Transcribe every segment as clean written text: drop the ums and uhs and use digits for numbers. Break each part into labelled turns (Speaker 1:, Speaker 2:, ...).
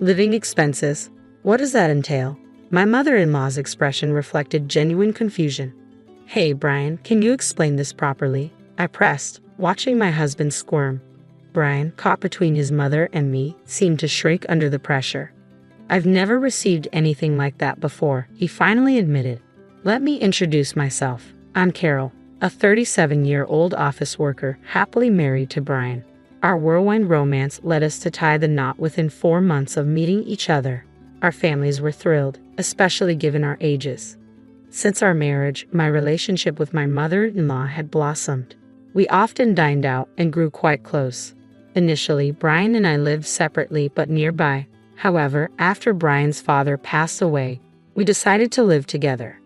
Speaker 1: Living expenses? What does that entail? My mother-in-law's expression reflected genuine confusion. Hey, Brian, can you explain this properly? I pressed, watching my husband squirm. Brian, caught between his mother and me, seemed to shrink under the pressure. I've never received anything like that before, he finally admitted. Let me introduce myself. I'm Carol, a 37-year-old office worker happily married to Brian. Our whirlwind romance led us to tie the knot within 4 months of meeting each other. Our families were thrilled, especially given our ages. Since our marriage, my relationship with my mother-in-law had blossomed. We often dined out and grew quite close. Initially, Brian and I lived separately but nearby. However, after Brian's father passed away, we decided to live together.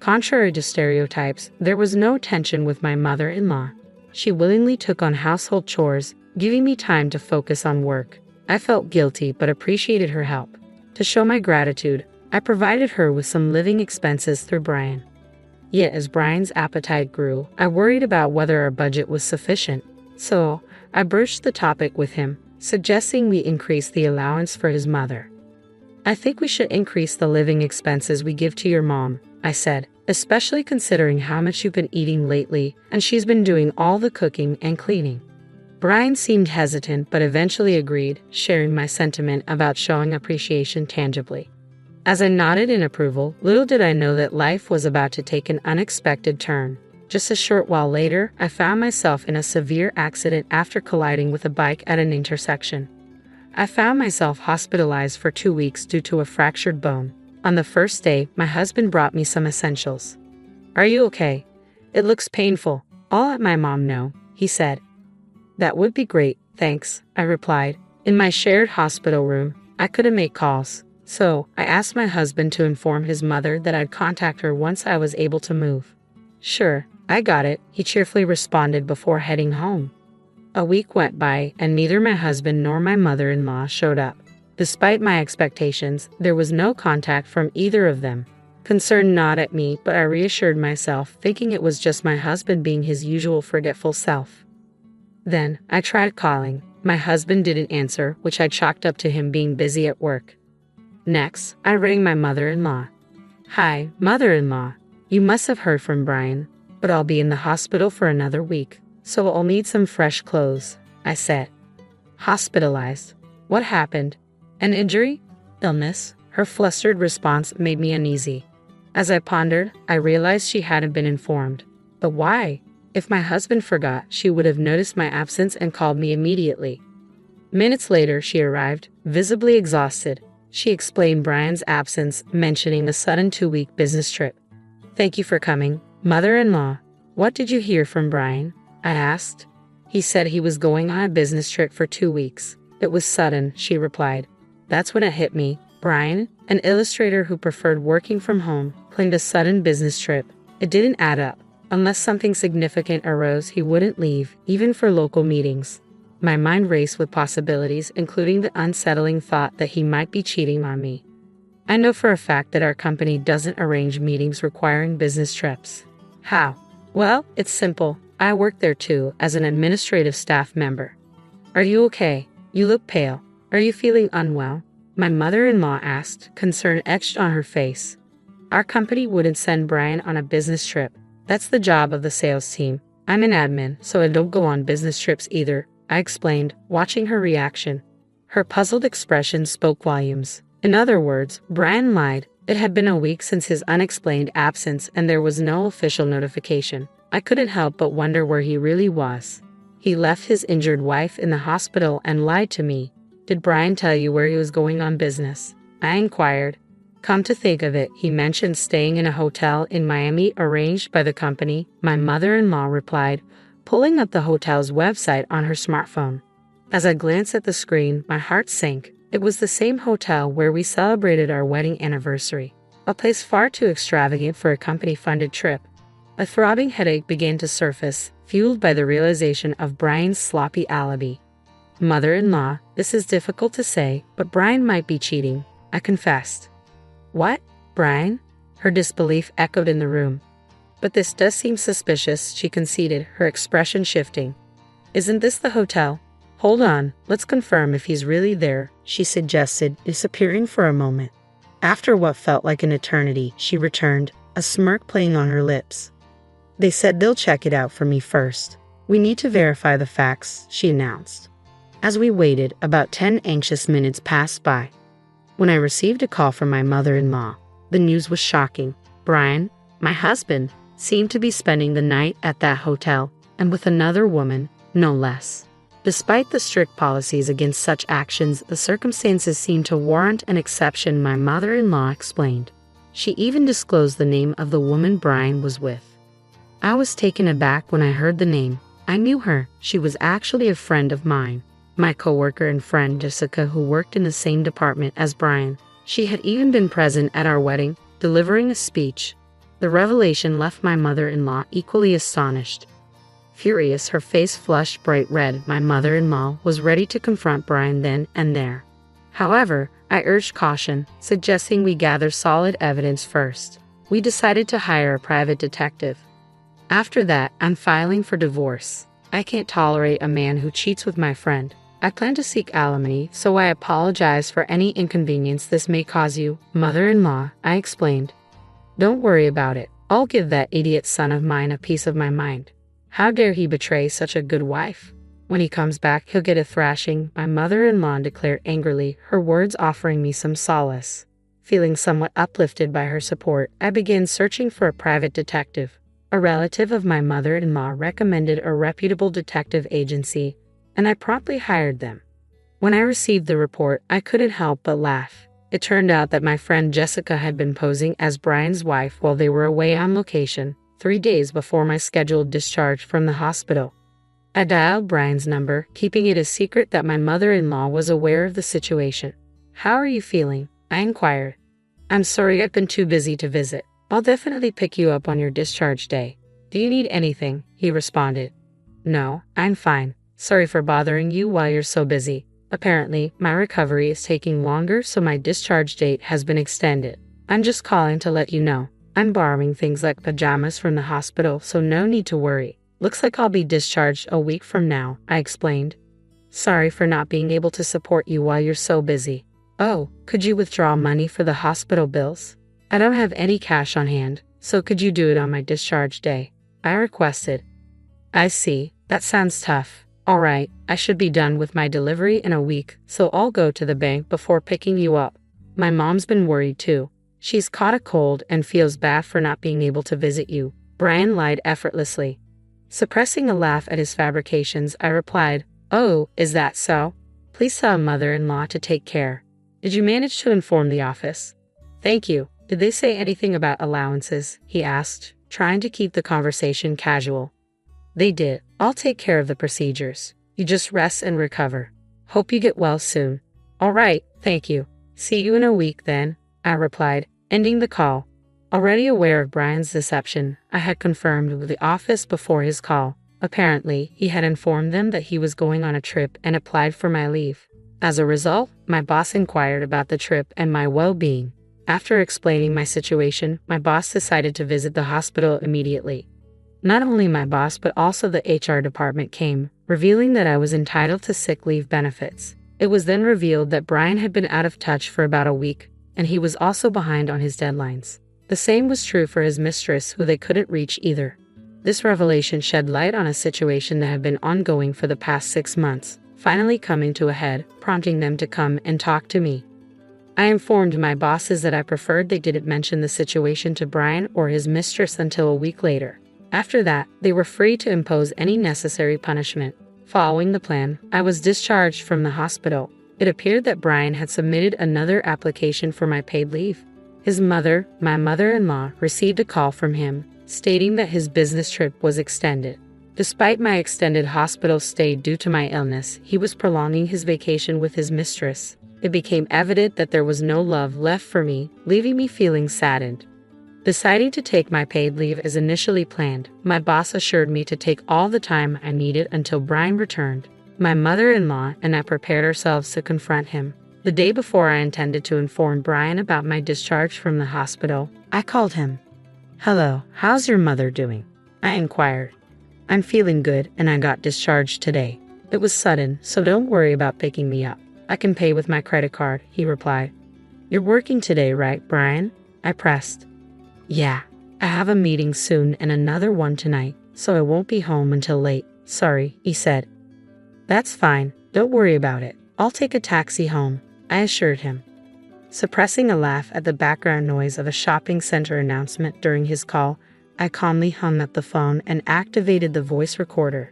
Speaker 1: Contrary to stereotypes, there was no tension with my mother-in-law. She willingly took on household chores, giving me time to focus on work. I felt guilty but appreciated her help. To show my gratitude, I provided her with some living expenses through Brian. Yet as Brian's appetite grew, I worried about whether our budget was sufficient. So, I broached the topic with him, suggesting we increase the allowance for his mother. I think we should increase the living expenses we give to your mom, I said, especially considering how much you've been eating lately and she's been doing all the cooking and cleaning. Brian seemed hesitant but eventually agreed, sharing my sentiment about showing appreciation tangibly. As I nodded in approval, little did I know that life was about to take an unexpected turn. Just a short while later, I found myself in a severe accident after colliding with a bike at an intersection. I found myself hospitalized for 2 weeks due to a fractured bone. On the first day, my husband brought me some essentials. Are you okay? It looks painful. I'll let my mom know, he said. That would be great, thanks, I replied. In my shared hospital room, I couldn't make calls, so I asked my husband to inform his mother that I'd contact her once I was able to move. Sure, I got it, he cheerfully responded before heading home. A week went by, and neither my husband nor my mother-in-law showed up. Despite my expectations, there was no contact from either of them. Concern gnawed at me, but I reassured myself, thinking it was just my husband being his usual forgetful self. Then, I tried calling. My husband didn't answer, which I chalked up to him being busy at work. Next, I rang my mother-in-law. Hi, mother-in-law. You must have heard from Brian, but I'll be in the hospital for another week, so I'll need some fresh clothes, I said. Hospitalized? What happened? An injury? Illness? Her flustered response made me uneasy. As I pondered, I realized she hadn't been informed. But why? If my husband forgot, she would have noticed my absence and called me immediately. Minutes later, she arrived, visibly exhausted. She explained Brian's absence, mentioning a sudden 2-week business trip. Thank you for coming, mother-in-law. What did you hear from Brian? I asked. He said he was going on a business trip for 2 weeks. It was sudden, she replied. That's when it hit me. Brian, an illustrator who preferred working from home, planned a sudden business trip. It didn't add up. Unless something significant arose, he wouldn't leave, even for local meetings. My mind raced with possibilities, including the unsettling thought that he might be cheating on me. I know for a fact that our company doesn't arrange meetings requiring business trips. How? Well, it's simple. I work there too, as an administrative staff member. Are you okay? You look pale. Are you feeling unwell? My mother-in-law asked, concern etched on her face. Our company wouldn't send Brian on a business trip. That's the job of the sales team. I'm an admin, so I don't go on business trips either, I explained, watching her reaction. Her puzzled expression spoke volumes. In other words, Brian lied. It had been a week since his unexplained absence and there was no official notification. I couldn't help but wonder where he really was. He left his injured wife in the hospital and lied to me. Did Brian tell you where he was going on business? I inquired. Come to think of it, he mentioned staying in a hotel in Miami arranged by the company, my mother-in-law replied, pulling up the hotel's website on her smartphone. As I glanced at the screen, my heart sank. It was the same hotel where we celebrated our wedding anniversary, a place far too extravagant for a company-funded trip. A throbbing headache began to surface, fueled by the realization of Brian's sloppy alibi. Mother-in-law, this is difficult to say, but Brian might be cheating, I confessed. What? Brian? Her disbelief echoed in the room. But this does seem suspicious, she conceded, her expression shifting. Isn't this the hotel? Hold on, let's confirm if he's really there, she suggested, disappearing for a moment. After what felt like an eternity, she returned, a smirk playing on her lips. They said they'll check it out for me first. We need to verify the facts, she announced. As we waited, about 10 anxious minutes passed by. When I received a call from my mother-in-law, the news was shocking. Brian, my husband, seemed to be spending the night at that hotel, and with another woman, no less. Despite the strict policies against such actions, the circumstances seemed to warrant an exception, my mother-in-law explained. She even disclosed the name of the woman Brian was with. I was taken aback when I heard the name. I knew her. She was actually a friend of mine, my coworker and friend Jessica, who worked in the same department as Brian. She had even been present at our wedding, delivering a speech. The revelation left my mother-in-law equally astonished. Furious, her face flushed bright red, my mother-in-law was ready to confront Brian then and there. However, I urged caution, suggesting we gather solid evidence first. We decided to hire a private detective. After that, I'm filing for divorce. I can't tolerate a man who cheats with my friend. I plan to seek alimony, so I apologize for any inconvenience this may cause you, mother-in-law, I explained. Don't worry about it. I'll give that idiot son of mine a piece of my mind. How dare he betray such a good wife? When he comes back, he'll get a thrashing, my mother-in-law declared angrily, her words offering me some solace. Feeling somewhat uplifted by her support, I began searching for a private detective. A relative of my mother-in-law recommended a reputable detective agency, and I promptly hired them. When I received the report, I couldn't help but laugh. It turned out that my friend Jessica had been posing as Brian's wife while they were away on location, 3 days before my scheduled discharge from the hospital. I dialed Brian's number, keeping it a secret that my mother-in-law was aware of the situation. How are you feeling? I inquired. I'm sorry, I've been too busy to visit. I'll definitely pick you up on your discharge day. Do you need anything? He responded. No, I'm fine. Sorry for bothering you while you're so busy. Apparently, my recovery is taking longer, so my discharge date has been extended. I'm just calling to let you know. I'm borrowing things like pajamas from the hospital, so no need to worry. Looks like I'll be discharged a week from now, I explained. Sorry for not being able to support you while you're so busy. Oh, could you withdraw money for the hospital bills? I don't have any cash on hand, so could you do it on my discharge day? I requested. I see. That sounds tough. All right, I should be done with my delivery in a week, so I'll go to the bank before picking you up. My mom's been worried too. She's caught a cold and feels bad for not being able to visit you. Brian lied effortlessly. Suppressing a laugh at his fabrications, I replied, Oh, is that so? Please tell mother-in-law to take care. Did you manage to inform the office? Thank you. Did they say anything about allowances? He asked, trying to keep the conversation casual. They did. I'll take care of the procedures. You just rest and recover. Hope you get well soon. All right, thank you. See you in a week then, I replied, ending the call. Already aware of Brian's deception, I had confirmed with the office before his call. Apparently, he had informed them that he was going on a trip and applied for my leave. As a result, my boss inquired about the trip and my well-being. After explaining my situation, my boss decided to visit the hospital immediately. Not only my boss but also the HR department came, revealing that I was entitled to sick leave benefits. It was then revealed that Brian had been out of touch for about a week, and he was also behind on his deadlines. The same was true for his mistress, who they couldn't reach either. This revelation shed light on a situation that had been ongoing for the past 6 months, finally coming to a head, prompting them to come and talk to me. I informed my bosses that I preferred they didn't mention the situation to Brian or his mistress until a week later. After that, they were free to impose any necessary punishment. Following the plan, I was discharged from the hospital. It appeared that Brian had submitted another application for my paid leave. His mother, my mother-in-law, received a call from him, stating that his business trip was extended. Despite my extended hospital stay due to my illness, he was prolonging his vacation with his mistress. It became evident that there was no love left for me, leaving me feeling saddened. Deciding to take my paid leave as initially planned, my boss assured me to take all the time I needed until Brian returned. My mother-in-law and I prepared ourselves to confront him. The day before I intended to inform Brian about my discharge from the hospital, I called him. Hello, how's your mother doing? I inquired. I'm feeling good and I got discharged today. It was sudden, so don't worry about picking me up. I can pay with my credit card, he replied. You're working today, right, Brian? I pressed. Yeah, I have a meeting soon and another one tonight, so I won't be home until late. Sorry, he said. That's fine, don't worry about it. I'll take a taxi home, I assured him. Suppressing a laugh at the background noise of a shopping center announcement during his call, I calmly hung up the phone and activated the voice recorder.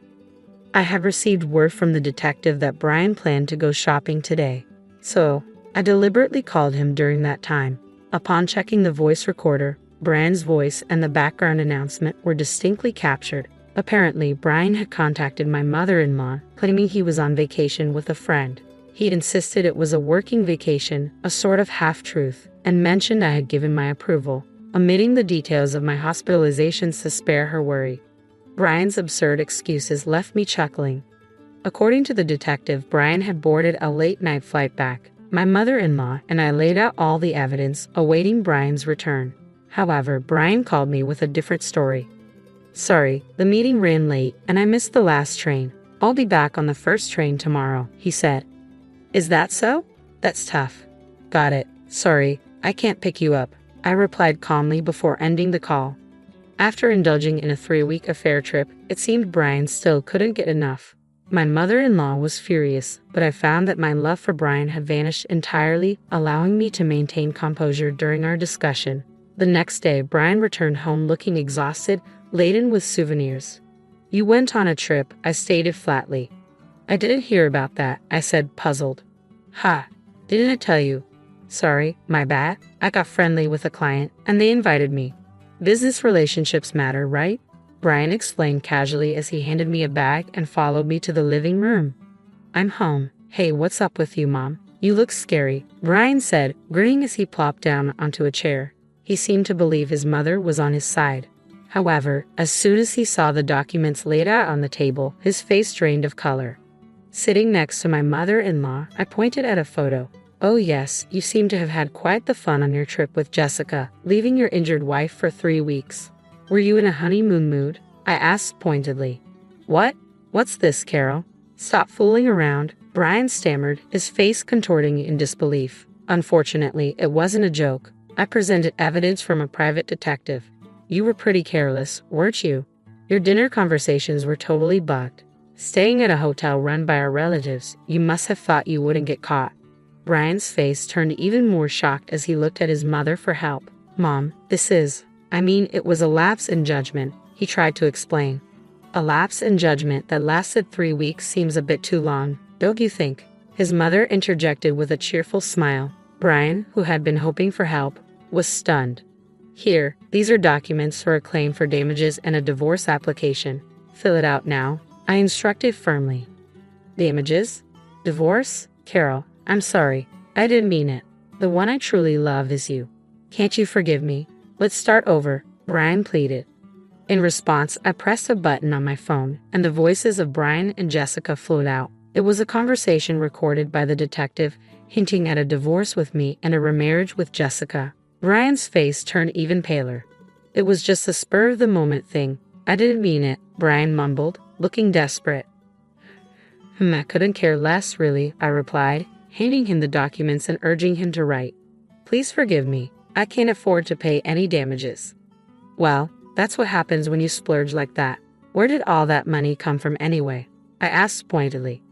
Speaker 1: I had received word from the detective that Brian planned to go shopping today, so I deliberately called him during that time. Upon checking the voice recorder, Brian's voice and the background announcement were distinctly captured. Apparently, Brian had contacted my mother-in-law, claiming he was on vacation with a friend. He insisted it was a working vacation, a sort of half-truth, and mentioned I had given my approval, omitting the details of my hospitalizations to spare her worry. Brian's absurd excuses left me chuckling. According to the detective, Brian had boarded a late-night flight back. My mother-in-law and I laid out all the evidence, awaiting Brian's return. However, Brian called me with a different story. Sorry, the meeting ran late and I missed the last train. I'll be back on the first train tomorrow, he said. Is that so? That's tough. Got it. Sorry, I can't pick you up, I replied calmly before ending the call. After indulging in a 3-week affair trip, it seemed Brian still couldn't get enough. My mother-in-law was furious, but I found that my love for Brian had vanished entirely, allowing me to maintain composure during our discussion. The next day, Brian returned home looking exhausted, laden with souvenirs. You went on a trip, I stated flatly. I didn't hear about that, I said, puzzled. Ha, didn't I tell you? Sorry, my bad. I got friendly with a client, and they invited me. Business relationships matter, right? Brian explained casually as he handed me a bag and followed me to the living room. I'm home. Hey, what's up with you, Mom? You look scary, Brian said, grinning as he plopped down onto a chair. He seemed to believe his mother was on his side. However, as soon as he saw the documents laid out on the table, his face drained of color. Sitting next to my mother-in-law, I pointed at a photo. Oh yes, you seem to have had quite the fun on your trip with Jessica, leaving your injured wife for 3 weeks. Were you in a honeymoon mood? I asked pointedly. What? What's this, Carol? Stop fooling around, Brian stammered, his face contorting in disbelief. Unfortunately, it wasn't a joke. I presented evidence from a private detective. You were pretty careless, weren't you? Your dinner conversations were totally bugged. Staying at a hotel run by our relatives, you must have thought you wouldn't get caught. Brian's face turned even more shocked as he looked at his mother for help. Mom, it was a lapse in judgment, he tried to explain. A lapse in judgment that lasted 3 weeks seems a bit too long, don't you think? His mother interjected with a cheerful smile. Brian, who had been hoping for help, was stunned. Here, these are documents for a claim for damages and a divorce application. Fill it out now, I instructed firmly. Damages? Divorce? Carol, I'm sorry. I didn't mean it. The one I truly love is you. Can't you forgive me? Let's start over, Brian pleaded. In response, I pressed a button on my phone, and the voices of Brian and Jessica flowed out. It was a conversation recorded by the detective, hinting at a divorce with me and a remarriage with Jessica. Brian's face turned even paler. It was just a spur-of-the-moment thing. I didn't mean it, Brian mumbled, looking desperate. I couldn't care less, really, I replied, handing him the documents and urging him to write. Please forgive me. I can't afford to pay any damages. Well, that's what happens when you splurge like that. Where did all that money come from anyway? I asked pointedly.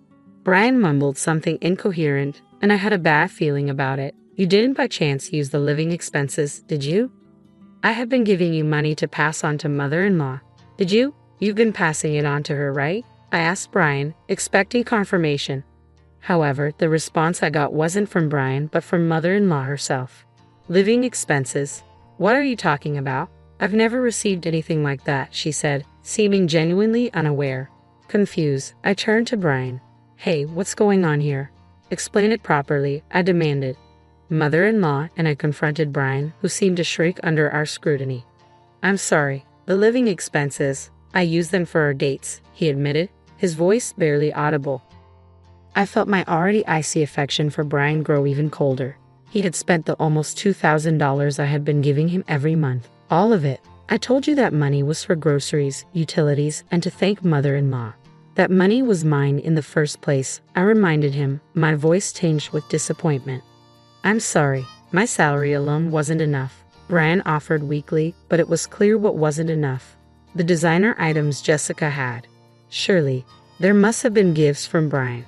Speaker 1: Brian mumbled something incoherent, and I had a bad feeling about it. You didn't by chance use the living expenses, did you? I have been giving you money to pass on to mother-in-law. Did you? You've been passing it on to her, right? I asked Brian, expecting confirmation. However, the response I got wasn't from Brian, but from mother-in-law herself. Living expenses? What are you talking about? I've never received anything like that, she said, seeming genuinely unaware. Confused, I turned to Brian. Hey, what's going on here? Explain it properly, I demanded. Mother-in-law and I confronted Brian, who seemed to shrink under our scrutiny. I'm sorry, the living expenses, I used them for our dates, he admitted, his voice barely audible. I felt my already icy affection for Brian grow even colder. He had spent the almost $2,000 I had been giving him every month. All of it. I told you that money was for groceries, utilities, and to thank mother-in-law. That money was mine in the first place, I reminded him, my voice tinged with disappointment. I'm sorry, my salary alone wasn't enough. Brian offered weakly, but it was clear what wasn't enough. The designer items Jessica had. Surely, there must have been gifts from Brian.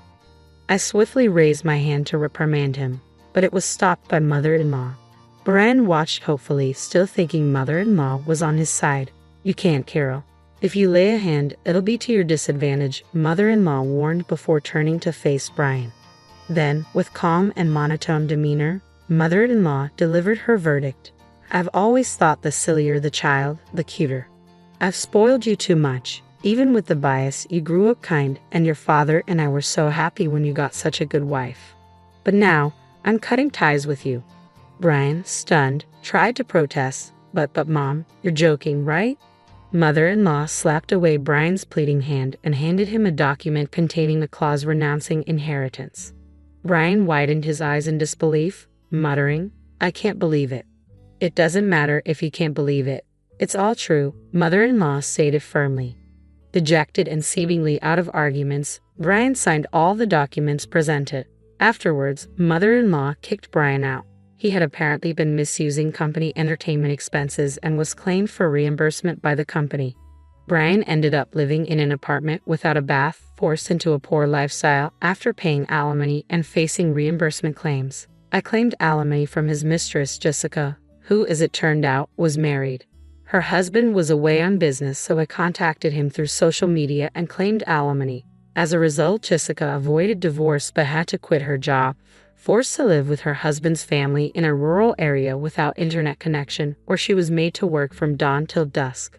Speaker 1: I swiftly raised my hand to reprimand him, but it was stopped by mother-in-law. Brian watched hopefully, still thinking mother-in-law was on his side. You can't, Carol. If you lay a hand, it'll be to your disadvantage, mother-in-law warned before turning to face Brian. Then, with calm and monotone demeanor, mother-in-law delivered her verdict. I've always thought the sillier the child, the cuter. I've spoiled you too much. Even with the bias, you grew up kind, and your father and I were so happy when you got such a good wife. But now, I'm cutting ties with you. Brian, stunned, tried to protest, but Mom, you're joking, right? Mother-in-law slapped away Brian's pleading hand and handed him a document containing a clause renouncing inheritance. Brian widened his eyes in disbelief, muttering, I can't believe it. It doesn't matter if you can't believe it. It's all true, mother-in-law stated firmly. Dejected and seemingly out of arguments, Brian signed all the documents presented. Afterwards, mother-in-law kicked Brian out. He had apparently been misusing company entertainment expenses and was claimed for reimbursement by the company. Brian ended up living in an apartment without a bath, forced into a poor lifestyle after paying alimony and facing reimbursement claims. I claimed alimony from his mistress, Jessica, who, as it turned out, was married. Her husband was away on business, so I contacted him through social media and claimed alimony. As a result, Jessica avoided divorce but had to quit her job, forced to live with her husband's family in a rural area without internet connection, where she was made to work from dawn till dusk.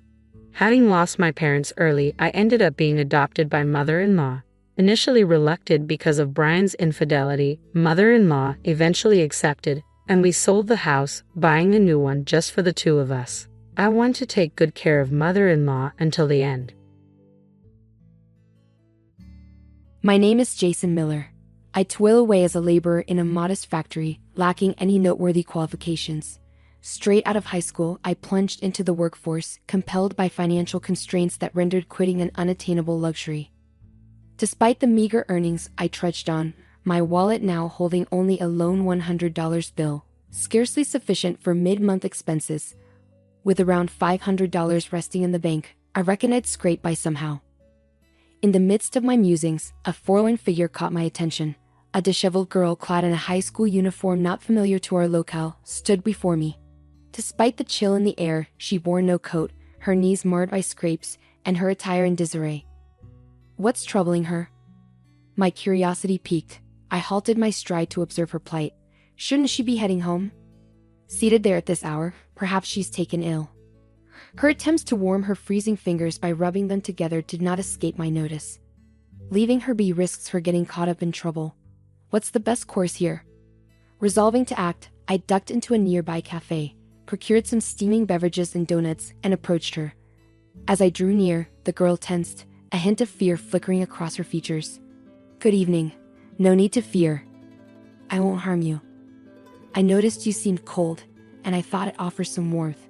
Speaker 1: Having lost my parents early, I ended up being adopted by mother-in-law. Initially reluctant because of Brian's infidelity, mother-in-law eventually accepted, and we sold the house, buying a new one just for the two of us. I want to take good care of mother-in-law until the end.
Speaker 2: My name is Jason Miller. I toil away as a laborer in a modest factory, lacking any noteworthy qualifications. Straight out of high school, I plunged into the workforce, compelled by financial constraints that rendered quitting an unattainable luxury. Despite the meager earnings, I trudged on, my wallet now holding only a lone $100 bill, scarcely sufficient for mid-month expenses. With around $500 resting in the bank, I reckoned I'd scrape by somehow. In the midst of my musings, a forlorn figure caught my attention. A disheveled girl clad in a high school uniform not familiar to our locale stood before me. Despite the chill in the air, she wore no coat, her knees marred by scrapes, and her attire in disarray. What's troubling her? My curiosity piqued. I halted my stride to observe her plight. Shouldn't she be heading home? Seated there at this hour, perhaps she's taken ill. Her attempts to warm her freezing fingers by rubbing them together did not escape my notice. Leaving her be risks her getting caught up in trouble. What's the best course here? Resolving to act, I ducked into a nearby cafe, procured some steaming beverages and donuts, and approached her. As I drew near, the girl tensed, a hint of fear flickering across her features. Good evening. No need to fear. I won't harm you. I noticed you seemed cold, and I thought it offers some warmth.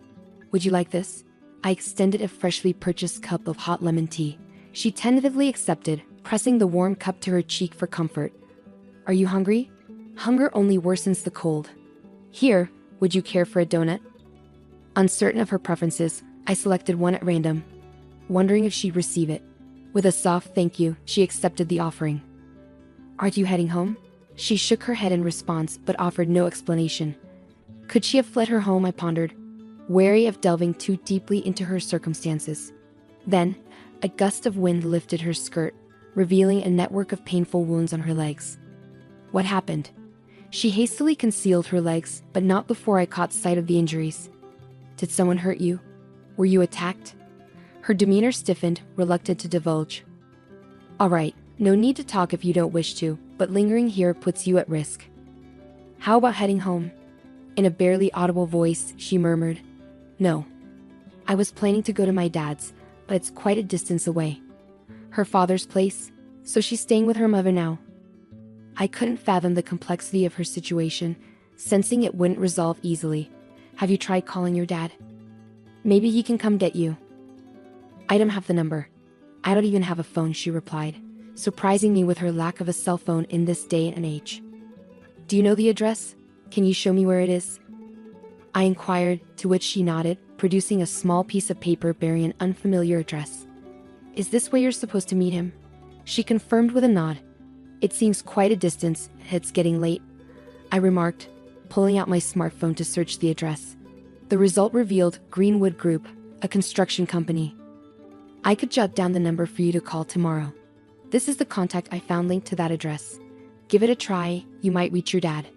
Speaker 2: Would you like this? I extended a freshly purchased cup of hot lemon tea. She tentatively accepted, pressing the warm cup to her cheek for comfort. Are you hungry? Hunger only worsens the cold. Here, would you care for a donut? Uncertain of her preferences, I selected one at random, wondering if she'd receive it. With a soft thank you, she accepted the offering. Aren't you heading home? She shook her head in response, but offered no explanation. Could she have fled her home, I pondered, wary of delving too deeply into her circumstances. Then, a gust of wind lifted her skirt, revealing a network of painful wounds on her legs. What happened? She hastily concealed her legs, but not before I caught sight of the injuries. Did someone hurt you? Were you attacked? Her demeanor stiffened, reluctant to divulge. All right, no need to talk if you don't wish to, but lingering here puts you at risk. How about heading home? In a barely audible voice, she murmured. No. I was planning to go to my dad's, but it's quite a distance away. Her father's place, so she's staying with her mother now. I couldn't fathom the complexity of her situation, sensing it wouldn't resolve easily. Have you tried calling your dad? Maybe he can come get you. I don't have the number. I don't even have a phone, she replied, surprising me with her lack of a cell phone in this day and age. Do you know the address? Can you show me where it is? I inquired, to which she nodded, producing a small piece of paper bearing an unfamiliar address. Is this where you're supposed to meet him? She confirmed with a nod. It seems quite a distance, it's getting late, I remarked, pulling out my smartphone to search the address. The result revealed Greenwood Group, a construction company. I could jot down the number for you to call tomorrow. This is the contact I found linked to that address. Give it a try, you might reach your dad.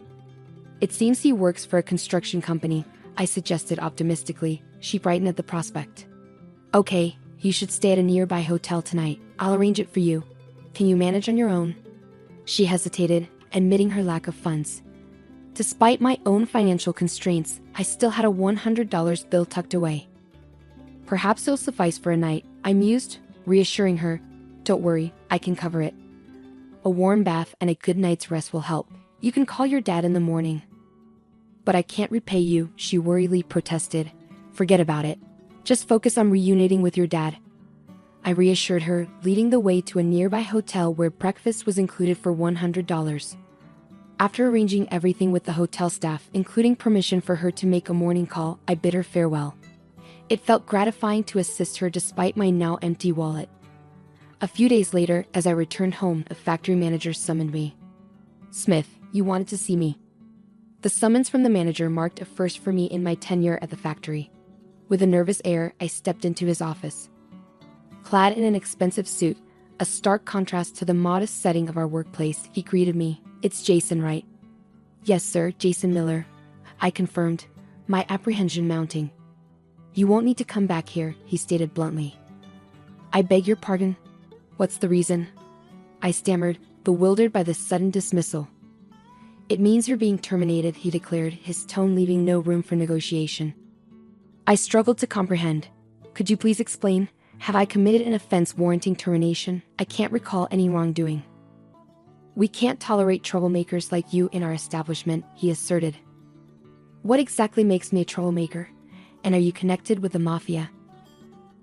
Speaker 2: It seems he works for a construction company, I suggested optimistically. She brightened at the prospect. Okay, you should stay at a nearby hotel tonight. I'll arrange it for you. Can you manage on your own? She hesitated, admitting her lack of funds. Despite my own financial constraints, I still had a $100 bill tucked away. Perhaps it'll suffice for a night, I mused, reassuring her. Don't worry, I can cover it. A warm bath and a good night's rest will help. You can call your dad in the morning. But I can't repay you, she worriedly protested. Forget about it. Just focus on reuniting with your dad. I reassured her, leading the way to a nearby hotel where breakfast was included for $100. After arranging everything with the hotel staff, including permission for her to make a morning call, I bid her farewell. It felt gratifying to assist her despite my now empty wallet. A few days later, as I returned home, a factory manager summoned me. Smith, you wanted to see me. The summons from the manager marked a first for me in my tenure at the factory. With a nervous air, I stepped into his office. Clad in an expensive suit, a stark contrast to the modest setting of our workplace, he greeted me. It's Jason, right? Yes, sir, Jason Miller, I confirmed, my apprehension mounting. You won't need to come back here, he stated bluntly. I beg your pardon? What's the reason? I stammered, bewildered by this sudden dismissal. It means you're being terminated, he declared, his tone leaving no room for negotiation. I struggled to comprehend. Could you please explain? Have I committed an offense warranting termination? I can't recall any wrongdoing. We can't tolerate troublemakers like you in our establishment, he asserted. What exactly makes me a troublemaker? And are you connected with the mafia?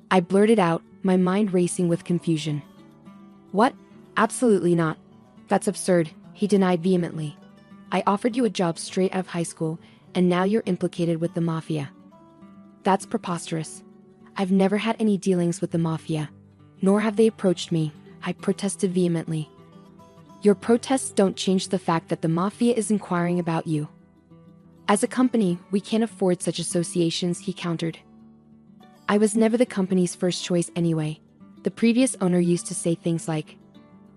Speaker 2: I blurted out, my mind racing with confusion. What? Absolutely not. That's absurd, he denied vehemently. I offered you a job straight out of high school, and now you're implicated with the mafia. That's preposterous. I've never had any dealings with the mafia, nor have they approached me, I protested vehemently. Your protests don't change the fact that the mafia is inquiring about you. As a company, we can't afford such associations, he countered. I was never the company's first choice anyway. The previous owner used to say things like,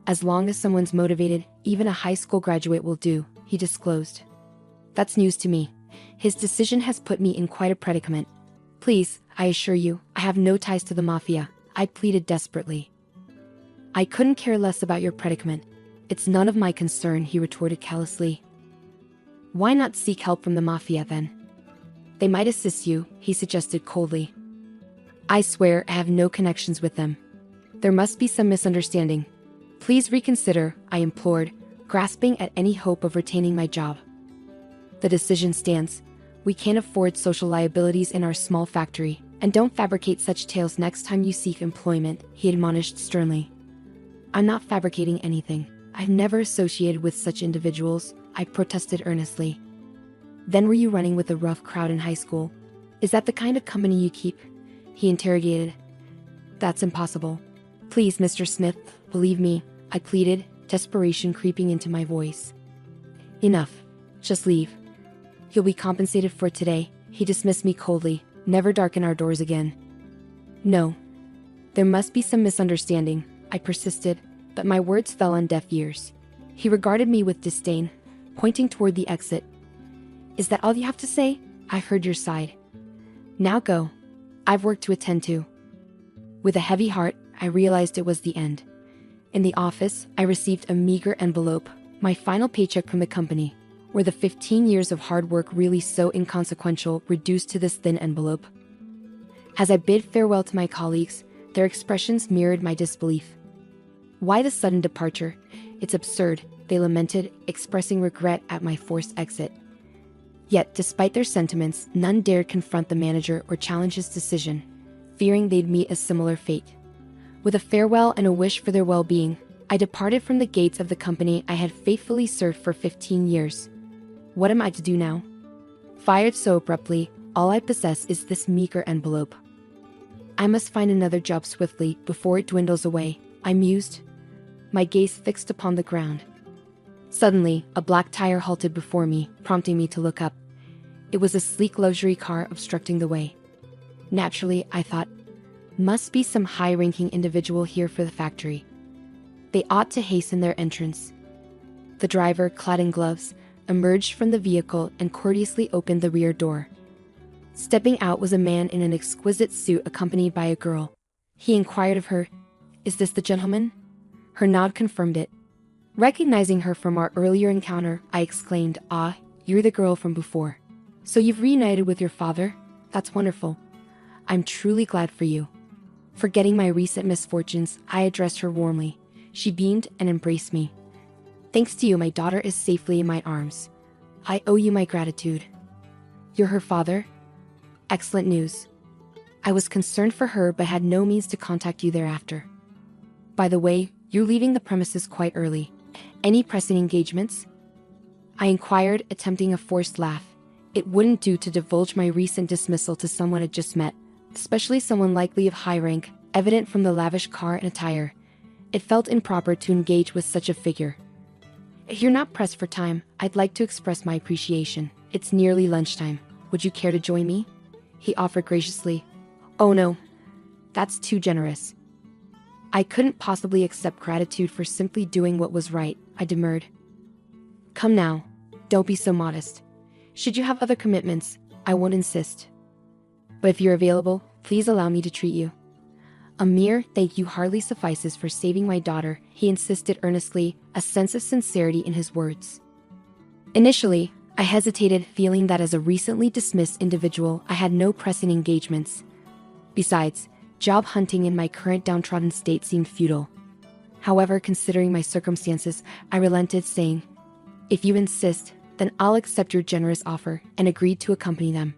Speaker 2: as long as someone's motivated, even a high school graduate will do, he disclosed. That's news to me. His decision has put me in quite a predicament. Please, I assure you, I have no ties to the mafia, I pleaded desperately. I couldn't care less about your predicament. It's none of my concern, he retorted callously. Why not seek help from the mafia then? They might assist you, he suggested coldly. I swear I have no connections with them. There must be some misunderstanding. Please reconsider, I implored, grasping at any hope of retaining my job. The decision stands. We can't afford social liabilities in our small factory, and don't fabricate such tales next time you seek employment, he admonished sternly. I'm not fabricating anything. I've never associated with such individuals, I protested earnestly. Then were you running with a rough crowd in high school? Is that the kind of company you keep? He interrogated. That's impossible. Please, Mr. Smith, believe me, I pleaded, desperation creeping into my voice. Enough. Just leave. You'll be compensated for today, he dismissed me coldly. Never darken our doors again. No. There must be some misunderstanding, I persisted, but my words fell on deaf ears. He regarded me with disdain, pointing toward the exit. Is that all you have to say? I heard your side. Now go. I've work to attend to. With a heavy heart, I realized it was the end. In the office, I received a meager envelope, my final paycheck from the company. Were the 15 years of hard work really so inconsequential, reduced to this thin envelope? As I bid farewell to my colleagues, their expressions mirrored my disbelief. Why the sudden departure? It's absurd, they lamented, expressing regret at my forced exit. Yet, despite their sentiments, none dared confront the manager or challenge his decision, fearing they'd meet a similar fate. With a farewell and a wish for their well-being, I departed from the gates of the company I had faithfully served for 15 years. What am I to do now? Fired so abruptly, all I possess is this meager envelope. I must find another job swiftly before it dwindles away, I mused, my gaze fixed upon the ground. Suddenly, a black tire halted before me, prompting me to look up. It was a sleek luxury car obstructing the way. Naturally, I thought, must be some high-ranking individual here for the factory. They ought to hasten their entrance. The driver, clad in gloves, emerged from the vehicle and courteously opened the rear door. Stepping out was a man in an exquisite suit accompanied by a girl. He inquired of her, "Is this the gentleman?" Her nod confirmed it. Recognizing her from our earlier encounter, I exclaimed, "Ah, you're the girl from before. So you've reunited with your father? That's wonderful. I'm truly glad for you." Forgetting my recent misfortunes, I addressed her warmly. She beamed and embraced me. "Thanks to you, my daughter is safely in my arms. I owe you my gratitude." "You're her father?" Excellent news. I was concerned for her but had no means to contact you thereafter. By the way, you're leaving the premises quite early. Any pressing engagements? I inquired, attempting a forced laugh. It wouldn't do to divulge my recent dismissal to someone I'd just met, especially someone likely of high rank, evident from the lavish car and attire. It felt improper to engage with such a figure. "If you're not pressed for time, I'd like to express my appreciation. It's nearly lunchtime. Would you care to join me?" He offered graciously. "Oh no, that's too generous." I couldn't possibly accept gratitude for simply doing what was right, I demurred. "Come now, don't be so modest. Should you have other commitments, I won't insist. But if you're available, please allow me to treat you." "A mere thank you hardly suffices for saving my daughter," he insisted earnestly, a sense of sincerity in his words. Initially, I hesitated, feeling that as a recently dismissed individual, I had no pressing engagements. Besides, job hunting in my current downtrodden state seemed futile. However, considering my circumstances, I relented, saying, "If you insist, then I'll accept your generous offer," and agreed to accompany them.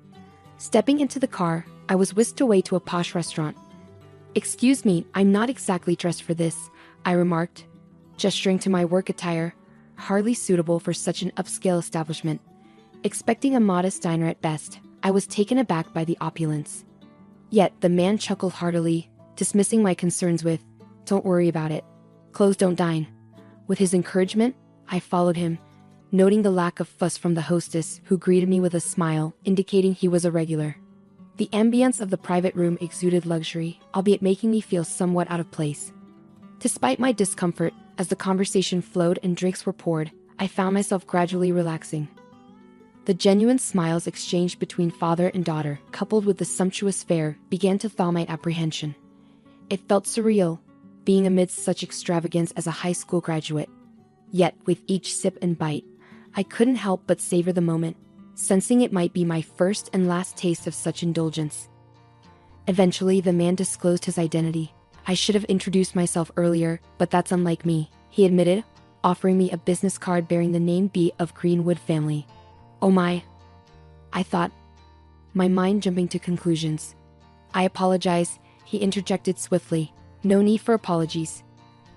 Speaker 2: Stepping into the car, I was whisked away to a posh restaurant. "Excuse me, I'm not exactly dressed for this," I remarked, gesturing to my work attire, hardly suitable for such an upscale establishment. Expecting a modest diner at best, I was taken aback by the opulence. Yet the man chuckled heartily, dismissing my concerns with, "Don't worry about it. Clothes don't dine." With his encouragement, I followed him, noting the lack of fuss from the hostess, who greeted me with a smile, indicating he was a regular. The ambience of the private room exuded luxury, albeit making me feel somewhat out of place. Despite my discomfort, as the conversation flowed and drinks were poured, I found myself gradually relaxing. The genuine smiles exchanged between father and daughter, coupled with the sumptuous fare, began to thaw my apprehension. It felt surreal, being amidst such extravagance as a high school graduate. Yet, with each sip and bite, I couldn't help but savor the moment, sensing it might be my first and last taste of such indulgence. Eventually, the man disclosed his identity. "I should have introduced myself earlier, but that's unlike me," he admitted, offering me a business card bearing the name B of Greenwood family. "Oh my," I thought, my mind jumping to conclusions. "I apologize," he interjected swiftly. "No need for apologies."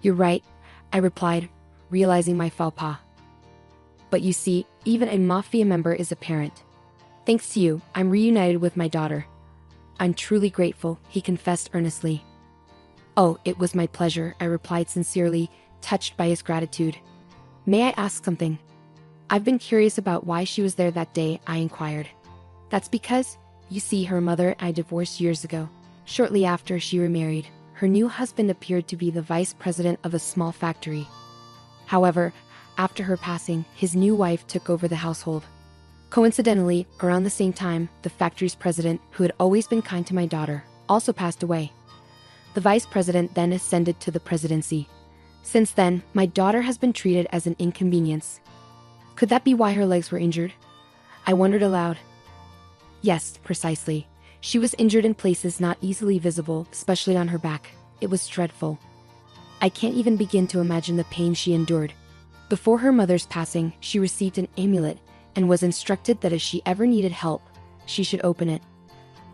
Speaker 2: "You're right," I replied, realizing my faux pas. "But you see, even a mafia member is a parent. Thanks to you, I'm reunited with my daughter." "I'm truly grateful," he confessed earnestly. "Oh, it was my pleasure," I replied sincerely, touched by his gratitude. "May I ask something?" "I've been curious about why she was there that day," I inquired. "That's because, you see, her mother and I divorced years ago. Shortly after she remarried, her new husband appeared to be the vice president of a small factory. However, after her passing, his new wife took over the household. Coincidentally, around the same time, the factory's president, who had always been kind to my daughter, also passed away. The vice president then ascended to the presidency. Since then, my daughter has been treated as an inconvenience. Could that be why her legs were injured? I wondered aloud. Yes, precisely. She was injured in places not easily visible, especially on her back. It was dreadful. I can't even begin to imagine the pain she endured. Before her mother's passing, she received an amulet and was instructed that if she ever needed help, she should open it.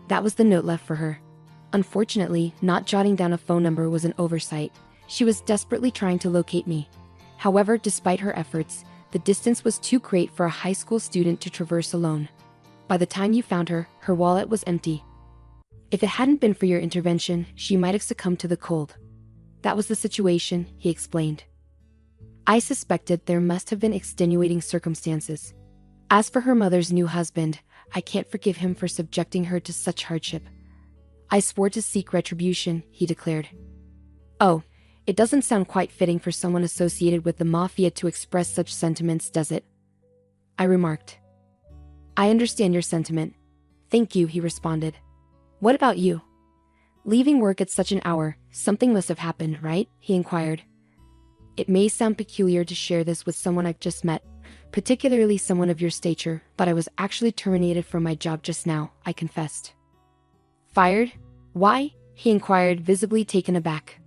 Speaker 2: That was the note left for her. Unfortunately, not jotting down a phone number was an oversight. She was desperately trying to locate me. However, despite her efforts, the distance was too great for a high school student to traverse alone. By the time you found her, her wallet was empty. If it hadn't been for your intervention, she might have succumbed to the cold. That was the situation, he explained. I suspected there must have been extenuating circumstances. As for her mother's new husband, I can't forgive him for subjecting her to such hardship. I swore to seek retribution, he declared. Oh, it doesn't sound quite fitting for someone associated with the mafia to express such sentiments, does it? I remarked. I understand your sentiment. Thank you, he responded. What about you? Leaving work at such an hour, something must have happened, right? He inquired. It may sound peculiar to share this with someone I've just met, particularly someone of your stature, but I was actually terminated from my job just now, I confessed. Fired? Why? He inquired, visibly taken aback.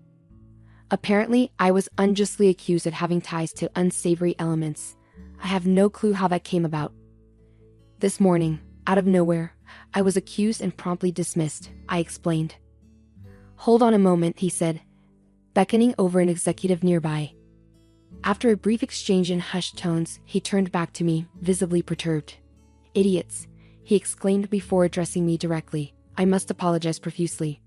Speaker 2: Apparently, I was unjustly accused of having ties to unsavory elements. I have no clue how that came about. This morning, out of nowhere, I was accused and promptly dismissed, I explained. Hold on a moment, he said, beckoning over an executive nearby. After a brief exchange in hushed tones, he turned back to me, visibly perturbed. Idiots, he exclaimed before addressing me directly. I must apologize profusely.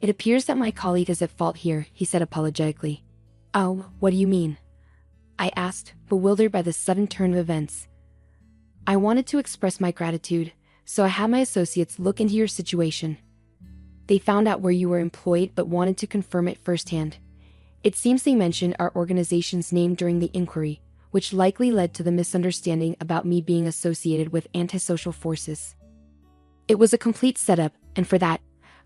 Speaker 2: It appears that my colleague is at fault here, he said apologetically. Oh, what do you mean? I asked, bewildered by the sudden turn of events. I wanted to express my gratitude, so I had my associates look into your situation. They found out where you were employed but wanted to confirm it firsthand. It seems they mentioned our organization's name during the inquiry, which likely led to the misunderstanding about me being associated with antisocial forces. It was a complete setup, and for that,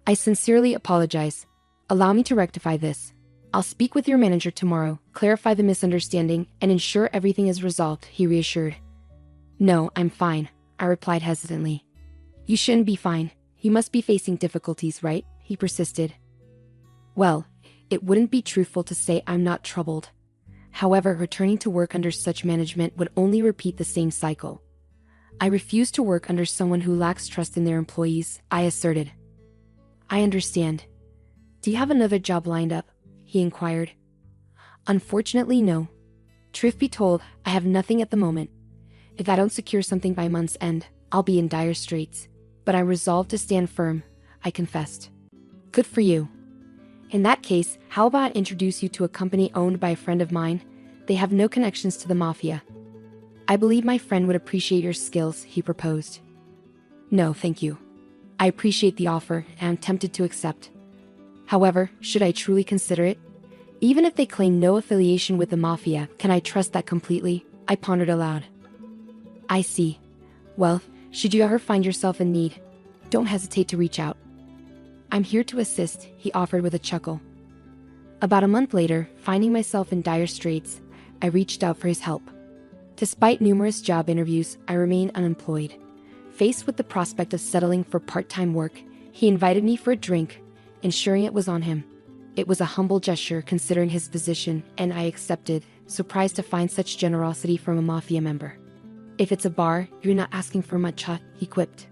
Speaker 2: I sincerely apologize. Allow me to rectify this. I'll speak with your manager tomorrow, clarify the misunderstanding, and ensure everything is resolved, he reassured. No, I'm fine, I replied hesitantly. You shouldn't be fine. You must be facing difficulties, right? He persisted. Well, it wouldn't be truthful to say I'm not troubled. However, returning to work under such management would only repeat the same cycle. I refuse to work under someone who lacks trust in their employees, I asserted. I understand. Do you have another job lined up? He inquired. Unfortunately, no. Truth be told, I have nothing at the moment. If I don't secure something by month's end, I'll be in dire straits. But I'm resolved to stand firm, I confessed. Good for you. In that case, how about I introduce you to a company owned by a friend of mine? They have no connections to the mafia. I believe my friend would appreciate your skills, he proposed. No, thank you. I appreciate the offer and am tempted to accept. However, should I truly consider it? Even if they claim no affiliation with the mafia, can I trust that completely? I pondered aloud. I see. Well, should you ever find yourself in need, don't hesitate to reach out. I'm here to assist, he offered with a chuckle. About a month later, finding myself in dire straits, I reached out for his help. Despite numerous job interviews, I remained unemployed. Faced with the prospect of settling for part-time work, he invited me for a drink, ensuring it was on him. It was a humble gesture considering his position, and I accepted, surprised to find such generosity from a mafia member. If it's a bar, you're not asking for much, huh? He quipped.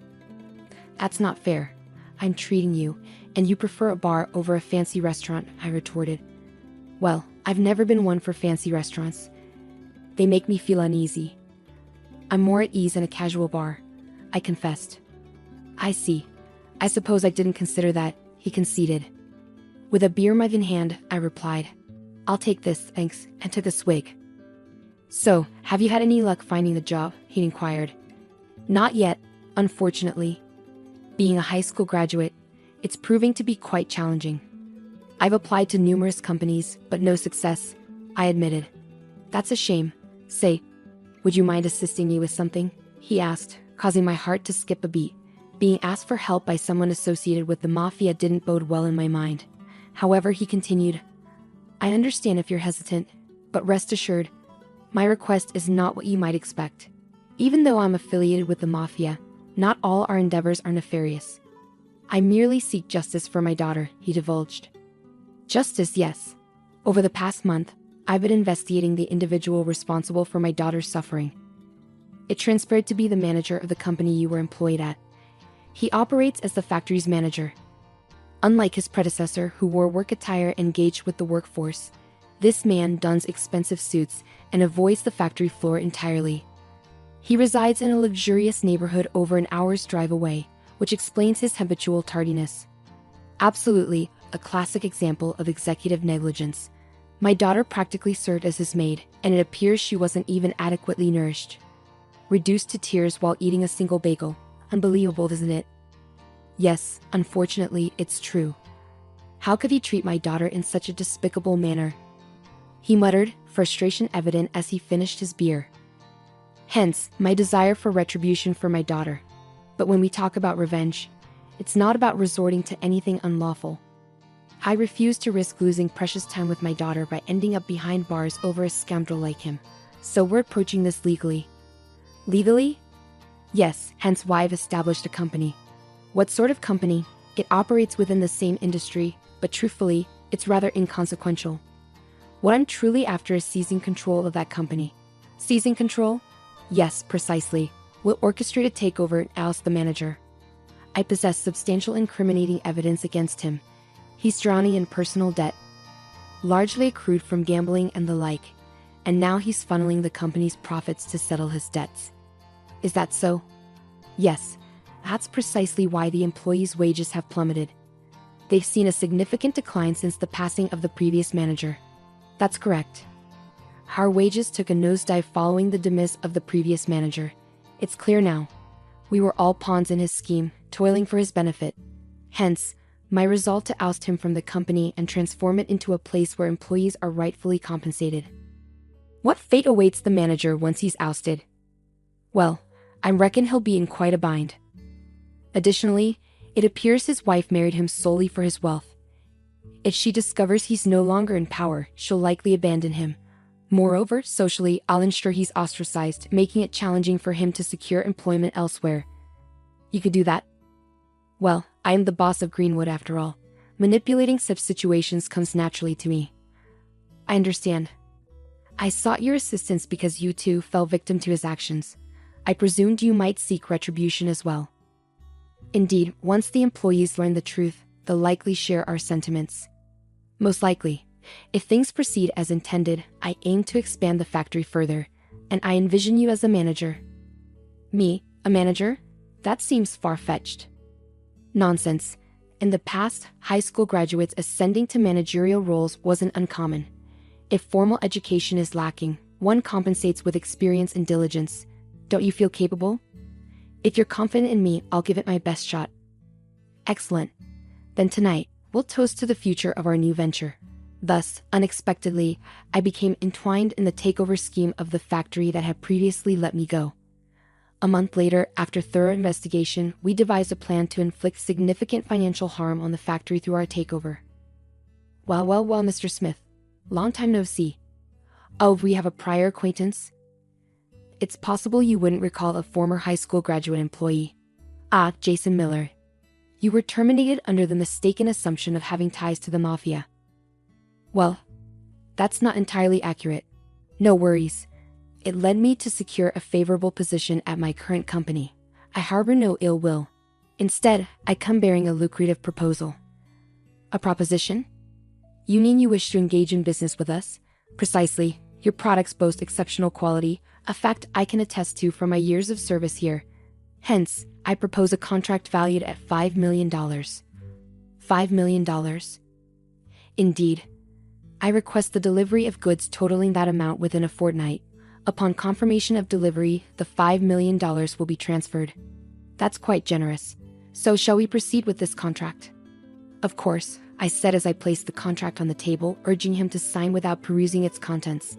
Speaker 2: That's not fair. I'm treating you, and you prefer a bar over a fancy restaurant, I retorted. Well, I've never been one for fancy restaurants. They make me feel uneasy. I'm more at ease in a casual bar, I confessed. I see. I suppose I didn't consider that, he conceded. With a beer mug in hand, I replied, I'll take this, thanks, and took a swig. So, have you had any luck finding a job? He inquired. Not yet, unfortunately. Being a high school graduate, it's proving to be quite challenging. I've applied to numerous companies, but no success, I admitted. That's a shame. Say, would you mind assisting me with something? He asked, causing my heart to skip a beat. Being asked for help by someone associated with the mafia didn't bode well in my mind. However, he continued, I understand if you're hesitant, but rest assured, my request is not what you might expect. Even though I'm affiliated with the mafia, not all our endeavors are nefarious. I merely seek justice for my daughter, he divulged. Justice, yes. Over the past month, I've been investigating the individual responsible for my daughter's suffering. It transpired to be the manager of the company you were employed at. He operates as the factory's manager. Unlike his predecessor who wore work attire and engaged with the workforce, this man dons expensive suits and avoids the factory floor entirely. He resides in a luxurious neighborhood over an hour's drive away, which explains his habitual tardiness. Absolutely, a classic example of executive negligence. My daughter practically served as his maid, and it appears she wasn't even adequately nourished. Reduced to tears while eating a single bagel. Unbelievable, isn't it? Yes, unfortunately, it's true. How could he treat my daughter in such a despicable manner? He muttered, frustration evident as he finished his beer. Hence, my desire for retribution for my daughter. But when we talk about revenge, it's not about resorting to anything unlawful. I refuse to risk losing precious time with my daughter by ending up behind bars over a scoundrel like him. So we're approaching this legally. Legally? Yes, hence why I've established a company. What sort of company? It operates within the same industry, but truthfully, it's rather inconsequential. What I'm truly after is seizing control of that company. Seizing control? Yes, precisely. We'll orchestrate a takeover and oust the manager. I possess substantial incriminating evidence against him. He's drowning in personal debt, largely accrued from gambling and the like, and now he's funneling the company's profits to settle his debts. Is that so? Yes, that's precisely why the employees' wages have plummeted. They've seen a significant decline since the passing of the previous manager. That's correct. Our wages took a nosedive following the demise of the previous manager. It's clear now. We were all pawns in his scheme, toiling for his benefit. Hence, my resolve to oust him from the company and transform it into a place where employees are rightfully compensated. What fate awaits the manager once he's ousted? Well, I reckon he'll be in quite a bind. Additionally, it appears his wife married him solely for his wealth. If she discovers he's no longer in power, she'll likely abandon him. Moreover, socially, I'll ensure he's ostracized, making it challenging for him to secure employment elsewhere. You could do that? Well, I am the boss of Greenwood after all. Manipulating such situations comes naturally to me. I understand. I sought your assistance because you too fell victim to his actions. I presumed you might seek retribution as well. Indeed, once the employees learn the truth, they'll likely share our sentiments. Most likely. If things proceed as intended, I aim to expand the factory further, and I envision you as a manager. Me, a manager? That seems far-fetched. Nonsense. In the past, high school graduates ascending to managerial roles wasn't uncommon. If formal education is lacking, one compensates with experience and diligence. Don't you feel capable? If you're confident in me, I'll give it my best shot. Excellent. Then tonight, we'll toast to the future of our new venture. Thus, unexpectedly, I became entwined in the takeover scheme of the factory that had previously let me go. A month later, after thorough investigation, we devised a plan to inflict significant financial harm on the factory through our takeover. Well, Mr. Smith. Long time no see. Oh, we have a prior acquaintance? It's possible you wouldn't recall a former high school graduate employee. Ah, Jason Miller. You were terminated under the mistaken assumption of having ties to the mafia. Well, that's not entirely accurate. No worries. It led me to secure a favorable position at my current company. I harbor no ill will. Instead, I come bearing a lucrative proposal. A proposition? You mean you wish to engage in business with us? Precisely. Your products boast exceptional quality, a fact I can attest to from my years of service here. Hence, I propose a contract valued at $5 million. $5 million? Indeed. I request the delivery of goods totaling that amount within a fortnight. Upon confirmation of delivery, the $5 million will be transferred. That's quite generous. So shall we proceed with this contract? Of course, I said as I placed the contract on the table, urging him to sign without perusing its contents.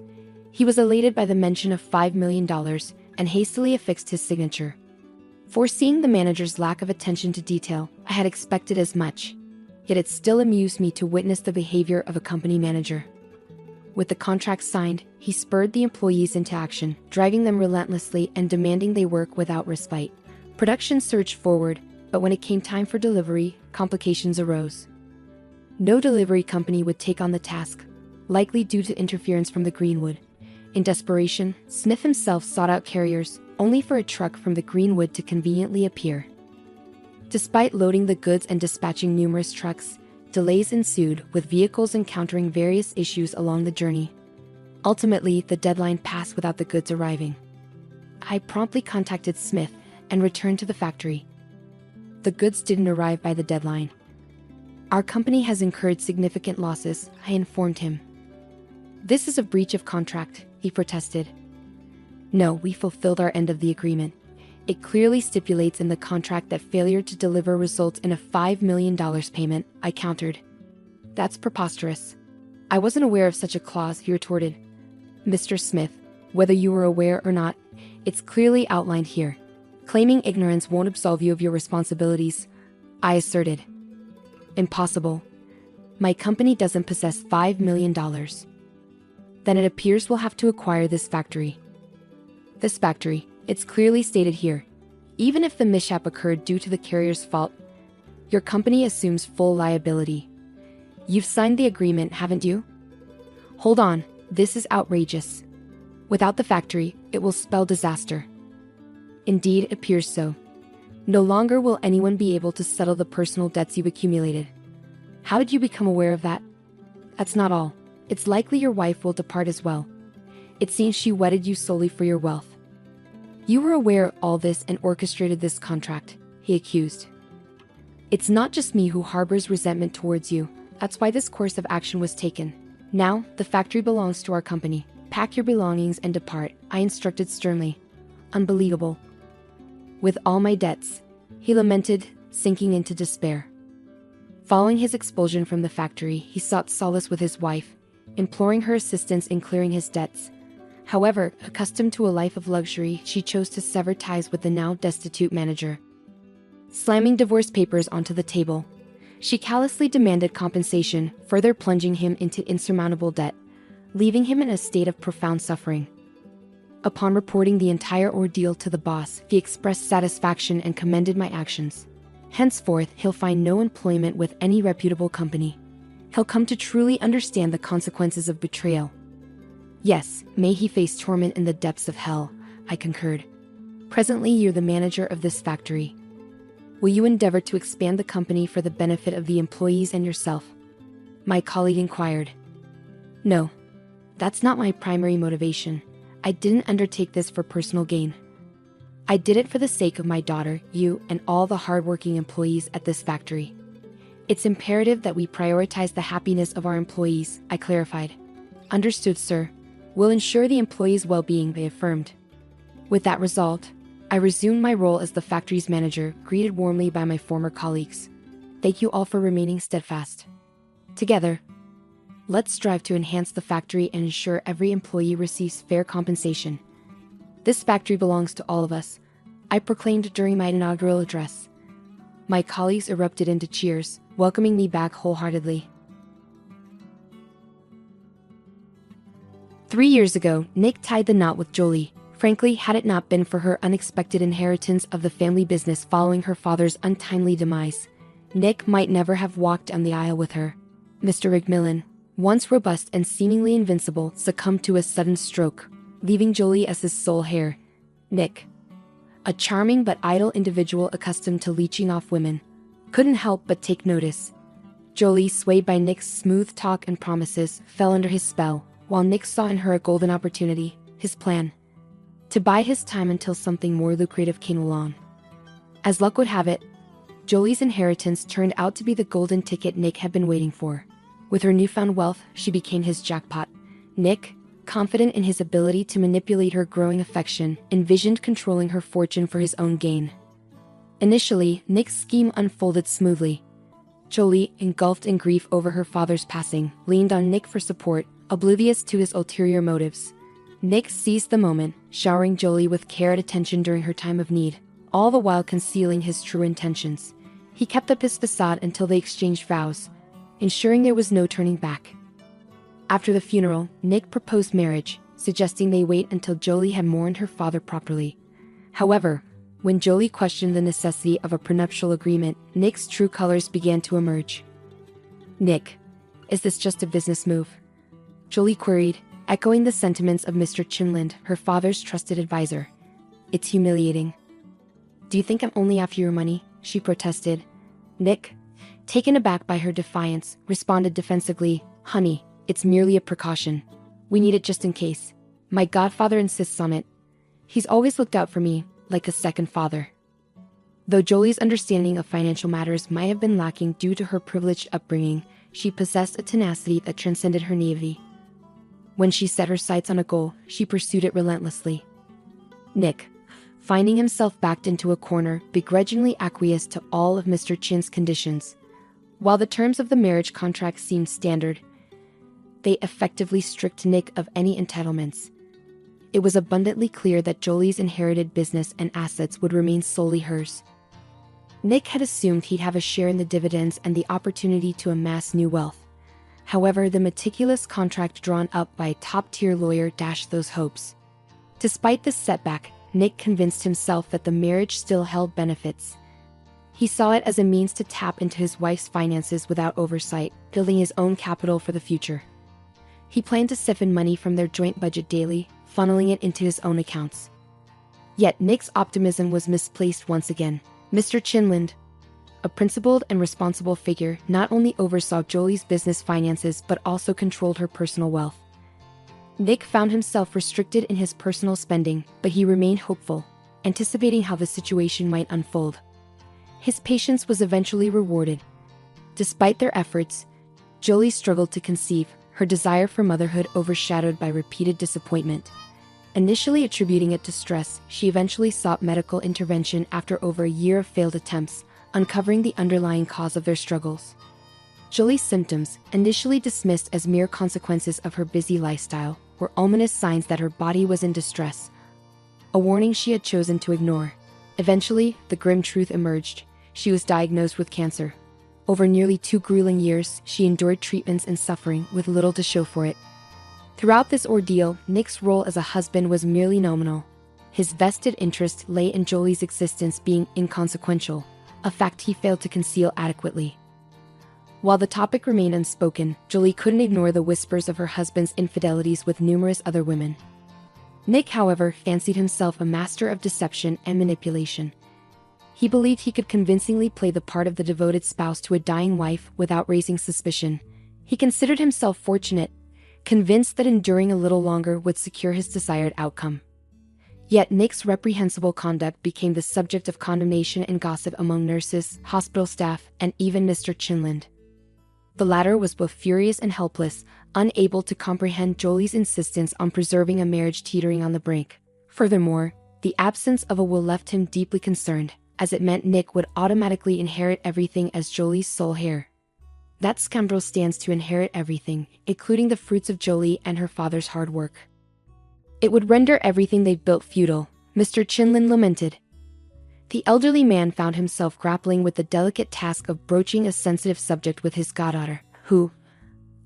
Speaker 2: He was elated by the mention of $5 million and hastily affixed his signature. Foreseeing the manager's lack of attention to detail, I had expected as much. Yet it still amused me to witness the behavior of a company manager. With the contract signed, he spurred the employees into action, driving them relentlessly and demanding they work without respite. Production surged forward, but when it came time for delivery, complications arose. No delivery company would take on the task, likely due to interference from the Greenwood. In desperation, Smith himself sought out carriers, only for a truck from the Greenwood to conveniently appear. Despite loading the goods and dispatching numerous trucks, delays ensued, with vehicles encountering various issues along the journey. Ultimately, the deadline passed without the goods arriving. I promptly contacted Smith and returned to the factory. The goods didn't arrive by the deadline. Our company has incurred significant losses, I informed him. This is a breach of contract, he protested. No, we fulfilled our end of the agreement. It clearly stipulates in the contract that failure to deliver results in a $5 million payment, I countered. That's preposterous. I wasn't aware of such a clause, he retorted. Mr. Smith, whether you were aware or not, it's clearly outlined here. Claiming ignorance won't absolve you of your responsibilities, I asserted. Impossible. My company doesn't possess $5 million. Then it appears we'll have to acquire this factory. This factory, it's clearly stated here. Even if the mishap occurred due to the carrier's fault, your company assumes full liability. You've signed the agreement, haven't you? Hold on, this is outrageous. Without the factory, it will spell disaster. Indeed, it appears so. No longer will anyone be able to settle the personal debts you've accumulated. How did you become aware of that? That's not all. It's likely your wife will depart as well. It seems she wedded you solely for your wealth. You were aware of all this and orchestrated this contract, he accused. It's not just me who harbors resentment towards you. That's why this course of action was taken. Now, the factory belongs to our company. Pack your belongings and depart, I instructed sternly. Unbelievable. With all my debts, he lamented, sinking into despair. Following his expulsion from the factory, he sought solace with his wife, imploring her assistance in clearing his debts. However, accustomed to a life of luxury, she chose to sever ties with the now destitute manager. Slamming divorce papers onto the table, she callously demanded compensation, further plunging him into insurmountable debt, leaving him in a state of profound suffering. Upon reporting the entire ordeal to the boss, he expressed satisfaction and commended my actions. Henceforth, he'll find no employment with any reputable company. He'll come to truly understand the consequences of betrayal. Yes, may he face torment in the depths of hell, I concurred. Presently, you're the manager of this factory. Will you endeavor to expand the company for the benefit of the employees and yourself? My colleague inquired. No, that's not my primary motivation. I didn't undertake this for personal gain. I did it for the sake of my daughter, you, and all the hardworking employees at this factory. It's imperative that we prioritize the happiness of our employees, I clarified. Understood, sir. We'll ensure the employees' well-being, they affirmed. With that result, I resumed my role as the factory's manager, greeted warmly by my former colleagues. Thank you all for remaining steadfast. Together, let's strive to enhance the factory and ensure every employee receives fair compensation. This factory belongs to all of us, I proclaimed during my inaugural address. My colleagues erupted into cheers, welcoming me back wholeheartedly. 3 years ago, Nick tied the knot with Jolie. Frankly, had it not been for her unexpected inheritance of the family business following her father's untimely demise, Nick might never have walked down the aisle with her. Mr. McMillan, once robust and seemingly invincible, succumbed to a sudden stroke, leaving Jolie as his sole heir. Nick, a charming but idle individual accustomed to leeching off women, couldn't help but take notice. Jolie, swayed by Nick's smooth talk and promises, fell under his spell, while Nick saw in her a golden opportunity, his plan. To buy his time until something more lucrative came along. As luck would have it, Jolie's inheritance turned out to be the golden ticket Nick had been waiting for. With her newfound wealth, she became his jackpot. Nick, confident in his ability to manipulate her growing affection, envisioned controlling her fortune for his own gain. Initially, Nick's scheme unfolded smoothly. Jolie, engulfed in grief over her father's passing, leaned on Nick for support, oblivious to his ulterior motives. Nick seized the moment, showering Jolie with care and attention during her time of need, all the while concealing his true intentions. He kept up his facade until they exchanged vows, ensuring there was no turning back. After the funeral, Nick proposed marriage, suggesting they wait until Jolie had mourned her father properly. However, when Jolie questioned the necessity of a prenuptial agreement, Nick's true colors began to emerge. Nick, is this just a business move? Jolie queried, echoing the sentiments of Mr. Chinland, her father's trusted advisor. It's humiliating. "Do you think I'm only after your money?" she protested. Nick, taken aback by her defiance, responded defensively, "Honey, it's merely a precaution. We need it just in case. My godfather insists on it. He's always looked out for me, like a second father." Though Jolie's understanding of financial matters might have been lacking due to her privileged upbringing, she possessed a tenacity that transcended her naivety. When she set her sights on a goal, she pursued it relentlessly. Nick, finding himself backed into a corner, begrudgingly acquiesced to all of Mr. Chin's conditions. While the terms of the marriage contract seemed standard, they effectively stripped Nick of any entitlements. It was abundantly clear that Jolie's inherited business and assets would remain solely hers. Nick had assumed he'd have a share in the dividends and the opportunity to amass new wealth. However, the meticulous contract drawn up by a top-tier lawyer dashed those hopes. Despite this setback, Nick convinced himself that the marriage still held benefits. He saw it as a means to tap into his wife's finances without oversight, building his own capital for the future. He planned to siphon money from their joint budget daily, funneling it into his own accounts. Yet Nick's optimism was misplaced once again. Mr. Chinland, a principled and responsible figure, not only oversaw Jolie's business finances but also controlled her personal wealth. Nick found himself restricted in his personal spending, but he remained hopeful, anticipating how the situation might unfold. His patience was eventually rewarded. Despite their efforts, Jolie struggled to conceive, her desire for motherhood overshadowed by repeated disappointment. Initially attributing it to stress, she eventually sought medical intervention after over a year of failed attempts, uncovering the underlying cause of their struggles. Jolie's symptoms, initially dismissed as mere consequences of her busy lifestyle, were ominous signs that her body was in distress, a warning she had chosen to ignore. Eventually, the grim truth emerged. She was diagnosed with cancer. Over nearly 2 grueling years, she endured treatments and suffering with little to show for it. Throughout this ordeal, Nick's role as a husband was merely nominal. His vested interest lay in Jolie's existence being inconsequential, a fact he failed to conceal adequately. While the topic remained unspoken, Jolie couldn't ignore the whispers of her husband's infidelities with numerous other women. Nick, however, fancied himself a master of deception and manipulation. He believed he could convincingly play the part of the devoted spouse to a dying wife without raising suspicion. He considered himself fortunate, convinced that enduring a little longer would secure his desired outcome. Yet Nick's reprehensible conduct became the subject of condemnation and gossip among nurses, hospital staff, and even Mr. Chinland. The latter was both furious and helpless, unable to comprehend Jolie's insistence on preserving a marriage teetering on the brink. Furthermore, the absence of a will left him deeply concerned, as it meant Nick would automatically inherit everything as Jolie's sole heir. That scoundrel stands to inherit everything, including the fruits of Jolie and her father's hard work. It would render everything they've built futile, Mr. Chinland lamented. The elderly man found himself grappling with the delicate task of broaching a sensitive subject with his goddaughter, who,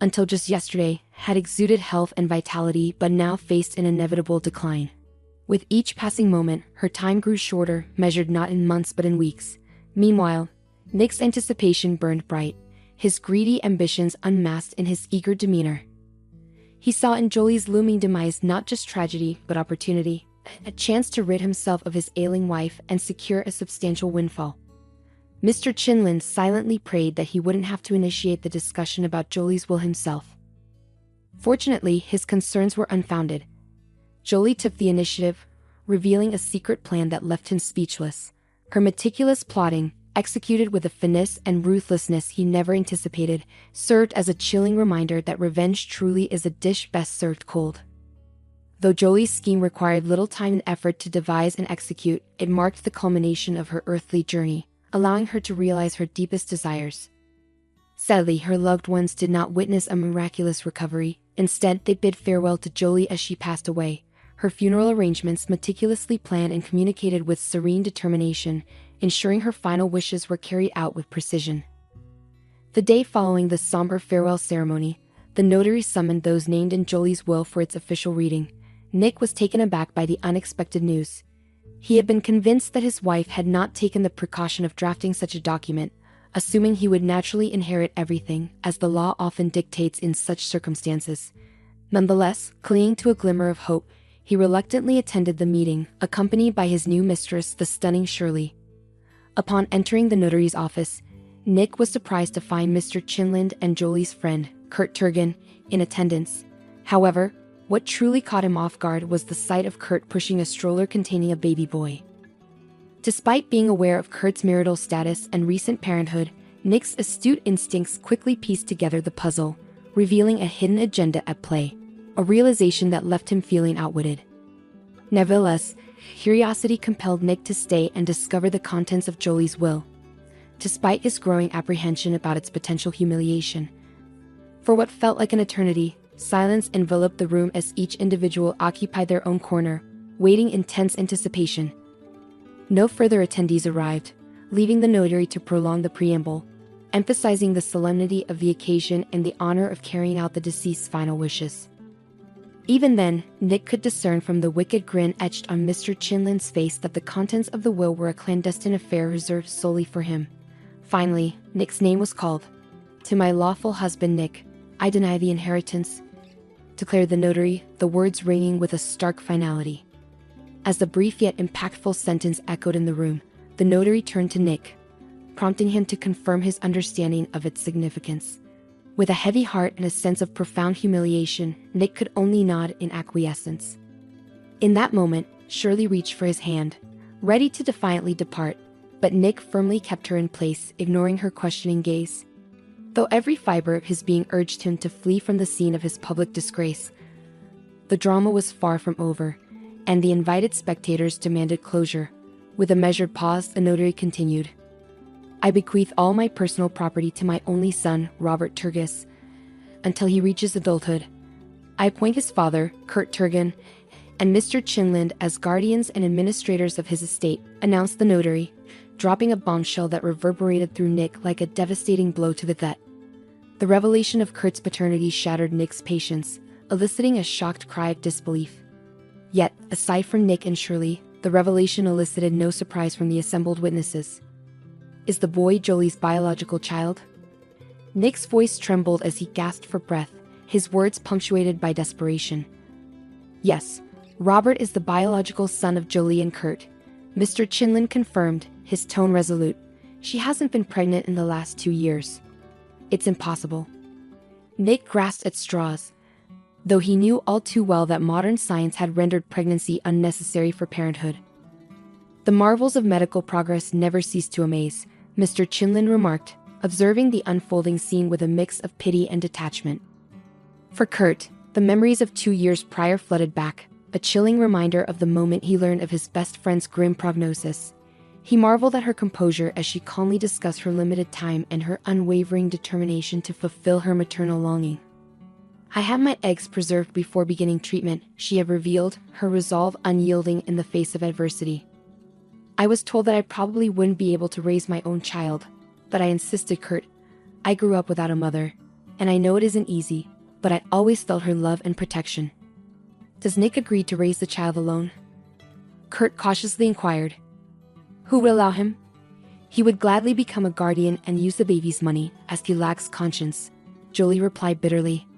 Speaker 2: until just yesterday, had exuded health and vitality but now faced an inevitable decline. With each passing moment, her time grew shorter, measured not in months but in weeks. Meanwhile, Nick's anticipation burned bright, his greedy ambitions unmasked in his eager demeanor. He saw in Jolie's looming demise not just tragedy but opportunity, a chance to rid himself of his ailing wife and secure a substantial windfall. Mr. Chinland silently prayed that he wouldn't have to initiate the discussion about Jolie's will himself. Fortunately, his concerns were unfounded. Jolie took the initiative, revealing a secret plan that left him speechless. Her meticulous plotting, executed with a finesse and ruthlessness he never anticipated, served as a chilling reminder that revenge truly is a dish best served cold. Though Jolie's scheme required little time and effort to devise and execute, it marked the culmination of her earthly journey, allowing her to realize her deepest desires. Sadly, her loved ones did not witness a miraculous recovery. Instead, they bid farewell to Jolie as she passed away, her funeral arrangements meticulously planned and communicated with serene determination, ensuring her final wishes were carried out with precision. The day following the somber farewell ceremony, the notary summoned those named in Jolie's will for its official reading. Nick was taken aback by the unexpected news. He had been convinced that his wife had not taken the precaution of drafting such a document, assuming he would naturally inherit everything, as the law often dictates in such circumstances. Nonetheless, clinging to a glimmer of hope, he reluctantly attended the meeting, accompanied by his new mistress, the stunning Shirley. Upon entering the notary's office, Nick was surprised to find Mr. Chinland and Jolie's friend, Kurt Turgan, in attendance. However, what truly caught him off guard was the sight of Kurt pushing a stroller containing a baby boy. Despite being aware of Kurt's marital status and recent parenthood, Nick's astute instincts quickly pieced together the puzzle, revealing a hidden agenda at play, a realization that left him feeling outwitted. Nevertheless, curiosity compelled Nick to stay and discover the contents of Jolie's will, despite his growing apprehension about its potential humiliation. For what felt like an eternity, silence enveloped the room as each individual occupied their own corner, waiting in tense anticipation. No further attendees arrived, leaving the notary to prolong the preamble, emphasizing the solemnity of the occasion and the honor of carrying out the deceased's final wishes. Even then, Nick could discern from the wicked grin etched on Mr. Chinland's face that the contents of the will were a clandestine affair reserved solely for him. Finally, Nick's name was called. "To my lawful husband Nick, I deny the inheritance," declared the notary, the words ringing with a stark finality. As the brief yet impactful sentence echoed in the room, the notary turned to Nick, prompting him to confirm his understanding of its significance. With a heavy heart and a sense of profound humiliation, Nick could only nod in acquiescence. In that moment, Shirley reached for his hand, ready to defiantly depart, but Nick firmly kept her in place, ignoring her questioning gaze. Though every fiber of his being urged him to flee from the scene of his public disgrace, the drama was far from over, and the invited spectators demanded closure. With a measured pause, the notary continued. "I bequeath all my personal property to my only son, Robert Turgis, until he reaches adulthood. I appoint his father, Kurt Turgan, and Mr. Chinland as guardians and administrators of his estate," announced the notary, dropping a bombshell that reverberated through Nick like a devastating blow to the gut. The revelation of Kurt's paternity shattered Nick's patience, eliciting a shocked cry of disbelief. Yet, aside from Nick and Shirley, the revelation elicited no surprise from the assembled witnesses. "Is the boy Jolie's biological child?" Nick's voice trembled as he gasped for breath, his words punctuated by desperation. "Yes, Robert is the biological son of Jolie and Kurt," Mr. Chinland confirmed, his tone resolute. "She hasn't been pregnant in the last 2 years. It's impossible." Nick grasped at straws, though he knew all too well that modern science had rendered pregnancy unnecessary for parenthood. "The marvels of medical progress never cease to amaze," Mr. Chinland remarked, observing the unfolding scene with a mix of pity and detachment. For Kurt, the memories of 2 years prior flooded back, a chilling reminder of the moment he learned of his best friend's grim prognosis. He marveled at her composure as she calmly discussed her limited time and her unwavering determination to fulfill her maternal longing. "I had my eggs preserved before beginning treatment," she had revealed, her resolve unyielding in the face of adversity. "I was told that I probably wouldn't be able to raise my own child, but I insisted, Kurt. I grew up without a mother, and I know it isn't easy, but I always felt her love and protection." "Does Nick agree to raise the child alone?" Kurt cautiously inquired. "Who would allow him? He would gladly become a guardian and use the baby's money, as he lacks conscience," Jolie replied bitterly.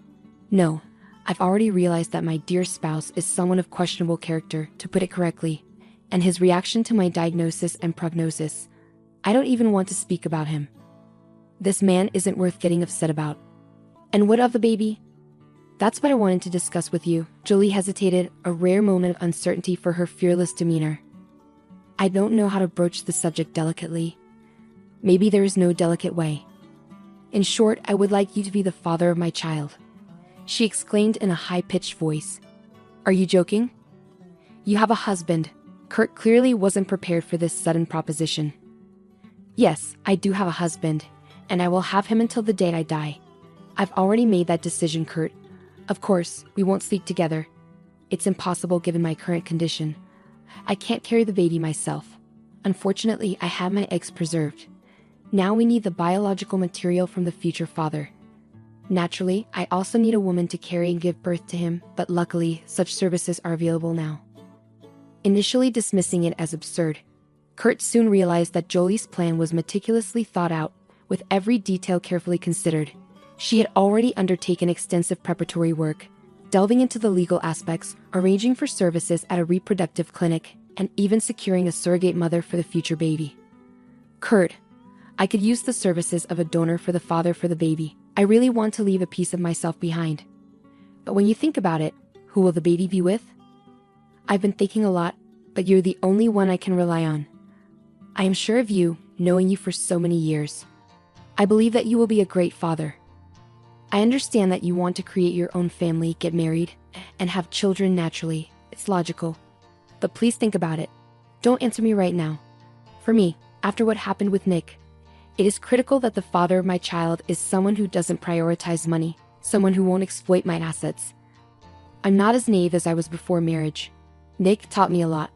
Speaker 2: "No, I've already realized that my dear spouse is someone of questionable character, to put it correctly, and his reaction to my diagnosis and prognosis. I don't even want to speak about him. This man isn't worth getting upset about." "And what of the baby?" "That's what I wanted to discuss with you." Jolie hesitated, a rare moment of uncertainty for her fearless demeanor. "I don't know how to broach the subject delicately. Maybe there is no delicate way. In short, I would like you to be the father of my child," she exclaimed in a high-pitched voice. "Are you joking? You have a husband." Kurt clearly wasn't prepared for this sudden proposition. "Yes, I do have a husband, and I will have him until the day I die. I've already made that decision, Kurt. Of course, we won't sleep together. It's impossible given my current condition. I can't carry the baby myself. Unfortunately, I have my eggs preserved. Now we need the biological material from the future father. Naturally, I also need a woman to carry and give birth to him, but luckily, such services are available now." Initially dismissing it as absurd, Kurt soon realized that Jolie's plan was meticulously thought out, with every detail carefully considered. She had already undertaken extensive preparatory work, delving into the legal aspects, arranging for services at a reproductive clinic, and even securing a surrogate mother for the future baby. Kurt, I could use the services of a donor for the father for the baby. I really want to leave a piece of myself behind. But when you think about it, who will the baby be with? I've been thinking a lot, but you're the only one I can rely on. I am sure of you, knowing you for so many years. I believe that you will be a great father. I understand that you want to create your own family, get married, and have children naturally. It's logical. But please think about it. Don't answer me right now. For me, after what happened with Nick, it is critical that the father of my child is someone who doesn't prioritize money, someone who won't exploit my assets. I'm not as naive as I was before marriage. Nick taught me a lot.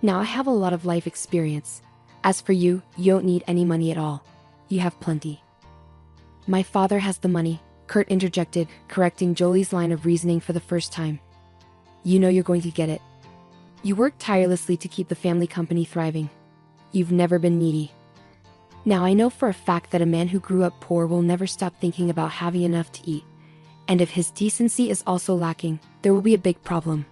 Speaker 2: Now I have a lot of life experience. As for you, you don't need any money at all. You have plenty. My father has the money, Kurt interjected, correcting Jolie's line of reasoning for the first time. You know you're going to get it. You worked tirelessly to keep the family company thriving. You've never been needy. Now I know for a fact that a man who grew up poor will never stop thinking about having enough to eat. And if his decency is also lacking, there will be a big problem.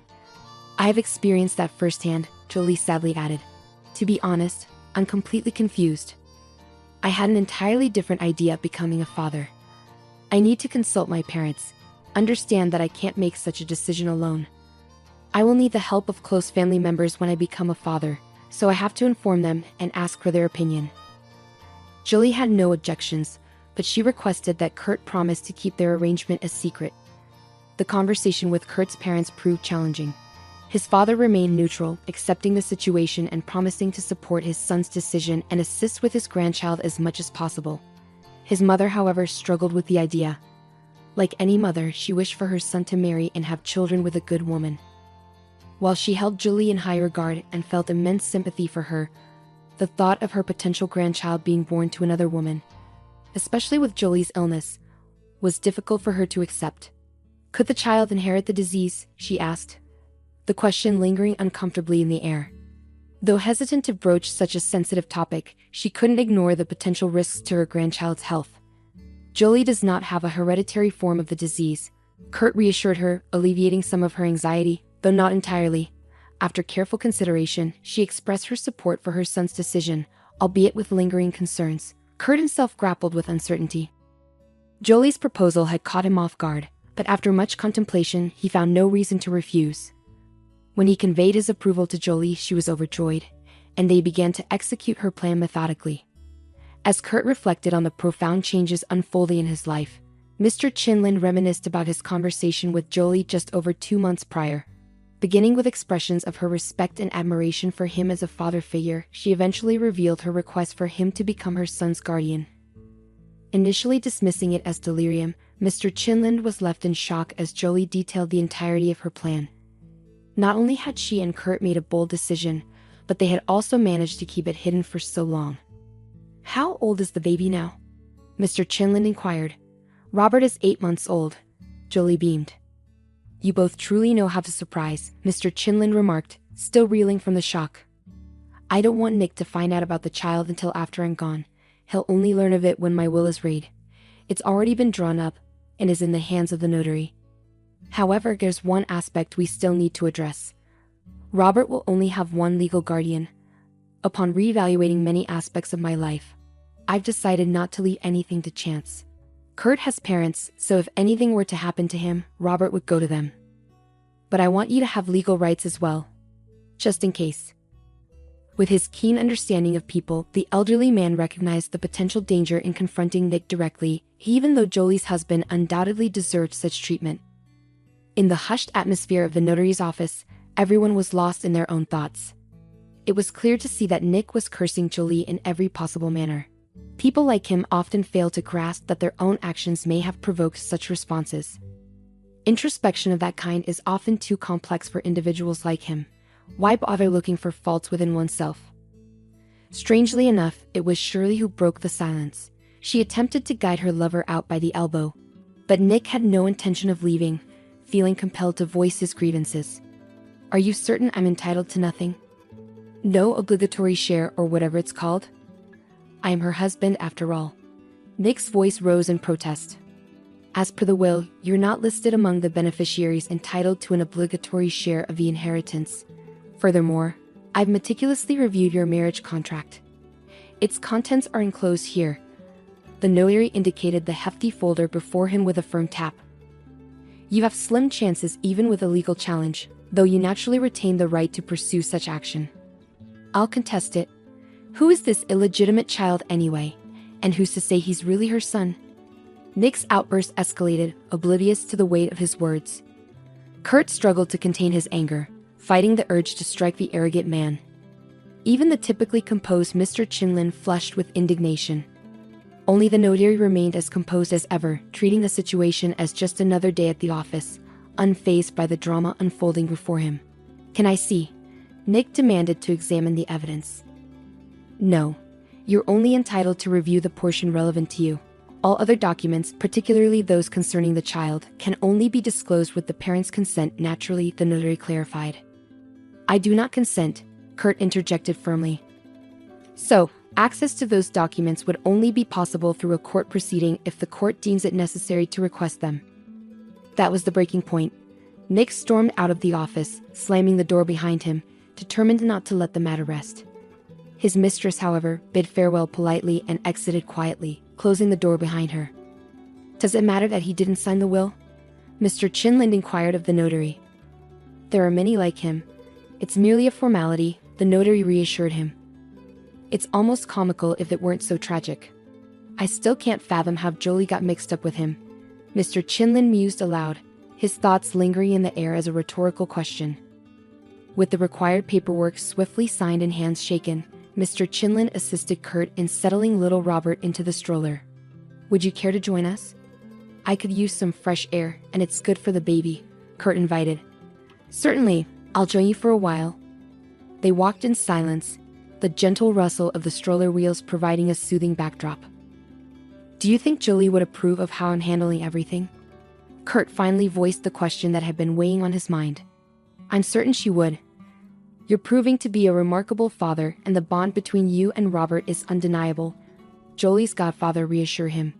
Speaker 2: I have experienced that firsthand, Jolie sadly added. To be honest, I'm completely confused. I had an entirely different idea of becoming a father. I need to consult my parents, understand that I can't make such a decision alone. I will need the help of close family members when I become a father, so I have to inform them and ask for their opinion. Jolie had no objections, but she requested that Kurt promise to keep their arrangement a secret. The conversation with Kurt's parents proved challenging. His father remained neutral, accepting the situation and promising to support his son's decision and assist with his grandchild as much as possible. His mother, however, struggled with the idea. Like any mother, she wished for her son to marry and have children with a good woman. While she held Jolie in high regard and felt immense sympathy for her, the thought of her potential grandchild being born to another woman, especially with Jolie's illness, was difficult for her to accept. Could the child inherit the disease, she asked, the question lingering uncomfortably in the air. Though hesitant to broach such a sensitive topic, she couldn't ignore the potential risks to her grandchild's health. Jolie does not have a hereditary form of the disease, Kurt reassured her, alleviating some of her anxiety, though not entirely. After careful consideration, she expressed her support for her son's decision, albeit with lingering concerns. Kurt himself grappled with uncertainty. Jolie's proposal had caught him off guard, but after much contemplation, he found no reason to refuse. When he conveyed his approval to Jolie, she was overjoyed, and they began to execute her plan methodically. As Kurt reflected on the profound changes unfolding in his life, Mr. Chinlin reminisced about his conversation with Jolie just over 2 months prior. Beginning with expressions of her respect and admiration for him as a father figure, she eventually revealed her request for him to become her son's guardian. Initially dismissing it as delirium, Mr. Chinlin was left in shock as Jolie detailed the entirety of her plan. Not only had she and Kurt made a bold decision, but they had also managed to keep it hidden for so long. How old is the baby now? Mr. Chinlin inquired. Robert is 8 months old. Jolie beamed. You both truly know how to surprise, Mr. Chinlin remarked, still reeling from the shock. I don't want Nick to find out about the child until after I'm gone. He'll only learn of it when my will is read. It's already been drawn up, and is in the hands of the notary. However, there's one aspect we still need to address. Robert will only have one legal guardian. Upon reevaluating many aspects of my life, I've decided not to leave anything to chance. Kurt has parents, so if anything were to happen to him, Robert would go to them. But I want you to have legal rights as well, just in case. With his keen understanding of people, the elderly man recognized the potential danger in confronting Nick directly, even though Jolie's husband undoubtedly deserved such treatment. In the hushed atmosphere of the notary's office, everyone was lost in their own thoughts. It was clear to see that Nick was cursing Jolie in every possible manner. People like him often fail to grasp that their own actions may have provoked such responses. Introspection of that kind is often too complex for individuals like him. Why bother looking for faults within oneself? Strangely enough, it was Shirley who broke the silence. She attempted to guide her lover out by the elbow, but Nick had no intention of leaving, feeling compelled to voice his grievances. Are you certain I'm entitled to nothing? No obligatory share or whatever it's called? I am her husband after all. Nick's voice rose in protest. As per the will, you're not listed among the beneficiaries entitled to an obligatory share of the inheritance. Furthermore, I've meticulously reviewed your marriage contract. Its contents are enclosed here." The notary indicated the hefty folder before him with a firm tap. "You have slim chances even with a legal challenge, though you naturally retain the right to pursue such action." "I'll contest it. Who is this illegitimate child anyway? And who's to say he's really her son?" Nick's outburst escalated, oblivious to the weight of his words. Kurt struggled to contain his anger, fighting the urge to strike the arrogant man. Even the typically composed Mr. Chinlin flushed with indignation. Only the notary remained as composed as ever, treating the situation as just another day at the office, unfazed by the drama unfolding before him. "Can I see?" Nick demanded to examine the evidence. "No. You're only entitled to review the portion relevant to you. All other documents, particularly those concerning the child, can only be disclosed with the parent's consent." Naturally, the notary clarified. "I do not consent," Kurt interjected firmly. "So, access to those documents would only be possible through a court proceeding if the court deems it necessary to request them." That was the breaking point. Nick stormed out of the office, slamming the door behind him, determined not to let the matter rest. His mistress, however, bid farewell politely and exited quietly, closing the door behind her. "Does it matter that he didn't sign the will?" Mr. Chinland inquired of the notary. "There are many like him. It's merely a formality," the notary reassured him. "It's almost comical if it weren't so tragic. I still can't fathom how Jolie got mixed up with him." Mr. Chinland mused aloud, his thoughts lingering in the air as a rhetorical question. With the required paperwork swiftly signed and hands shaken, Mr. Chinland assisted Kurt in settling little Robert into the stroller. "Would you care to join us? I could use some fresh air, and it's good for the baby," Kurt invited. "Certainly, I'll join you for a while." They walked in silence, the gentle rustle of the stroller wheels providing a soothing backdrop. "Do you think Jolie would approve of how I'm handling everything?" Kurt finally voiced the question that had been weighing on his mind. "I'm certain she would. You're proving to be a remarkable father, and the bond between you and Robert is undeniable," Jolie's godfather reassured him.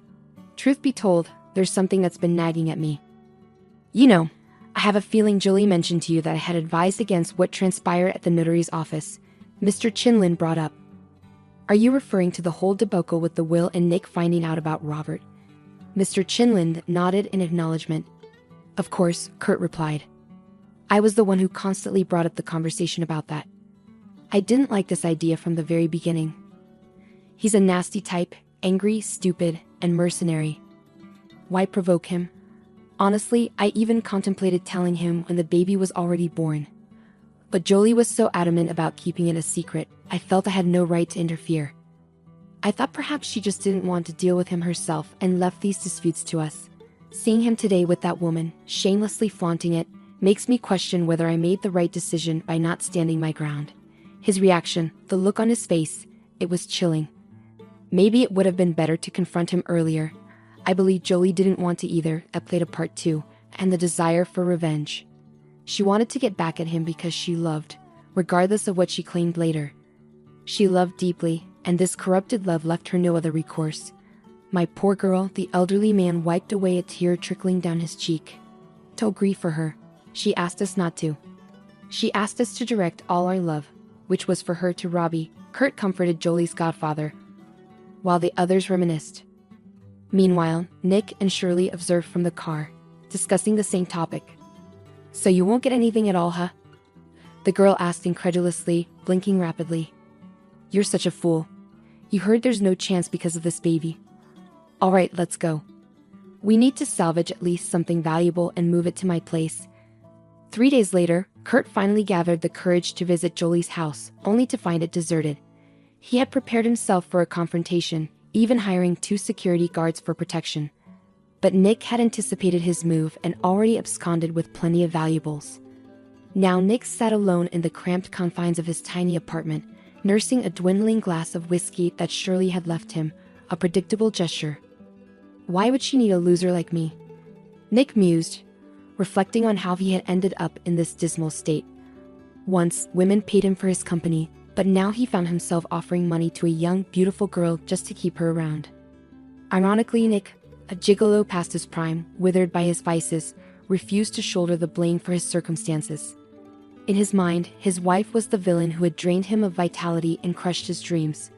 Speaker 2: "Truth be told, there's something that's been nagging at me. You know, I have a feeling Jolie mentioned to you that I had advised against what transpired at the notary's office," Mr. Chinlin brought up. "Are you referring to the whole debacle with the will and Nick finding out about Robert?" Mr. Chinlin nodded in acknowledgement. "Of course," Kurt replied. "I was the one who constantly brought up the conversation about that. I didn't like this idea from the very beginning. He's a nasty type, angry, stupid, and mercenary. Why provoke him? Honestly, I even contemplated telling him when the baby was already born. But Jolie was so adamant about keeping it a secret, I felt I had no right to interfere. I thought perhaps she just didn't want to deal with him herself and left these disputes to us. Seeing him today with that woman, shamelessly flaunting it, makes me question whether I made the right decision by not standing my ground." His reaction, the look on his face, it was chilling. Maybe it would have been better to confront him earlier. I believe Jolie didn't want to either. That played a part too, and the desire for revenge. She wanted to get back at him because she loved, regardless of what she claimed later. She loved deeply, and this corrupted love left her no other recourse. "My poor girl," the elderly man wiped away a tear trickling down his cheek. "Don't grieve for her. She asked us not to. She asked us to direct all our love, which was for her, to Robbie," Kurt comforted Jolie's godfather, while the others reminisced. Meanwhile, Nick and Shirley observed from the car, discussing the same topic. "So you won't get anything at all, huh?" the girl asked incredulously, blinking rapidly. "You're such a fool. You heard there's no chance because of this baby. All right, let's go. We need to salvage at least something valuable and move it to my place." 3 days later, Kurt finally gathered the courage to visit Jolie's house, only to find it deserted. He had prepared himself for a confrontation, even hiring 2 security guards for protection. But Nick had anticipated his move and already absconded with plenty of valuables. Now Nick sat alone in the cramped confines of his tiny apartment, nursing a dwindling glass of whiskey that Shirley had left him, a predictable gesture. Why would she need a loser like me? Nick mused, reflecting on how he had ended up in this dismal state. Once, women paid him for his company, but now he found himself offering money to a young, beautiful girl just to keep her around. Ironically, Nick, a gigolo past his prime, withered by his vices, refused to shoulder the blame for his circumstances. In his mind, his wife was the villain who had drained him of vitality and crushed his dreams,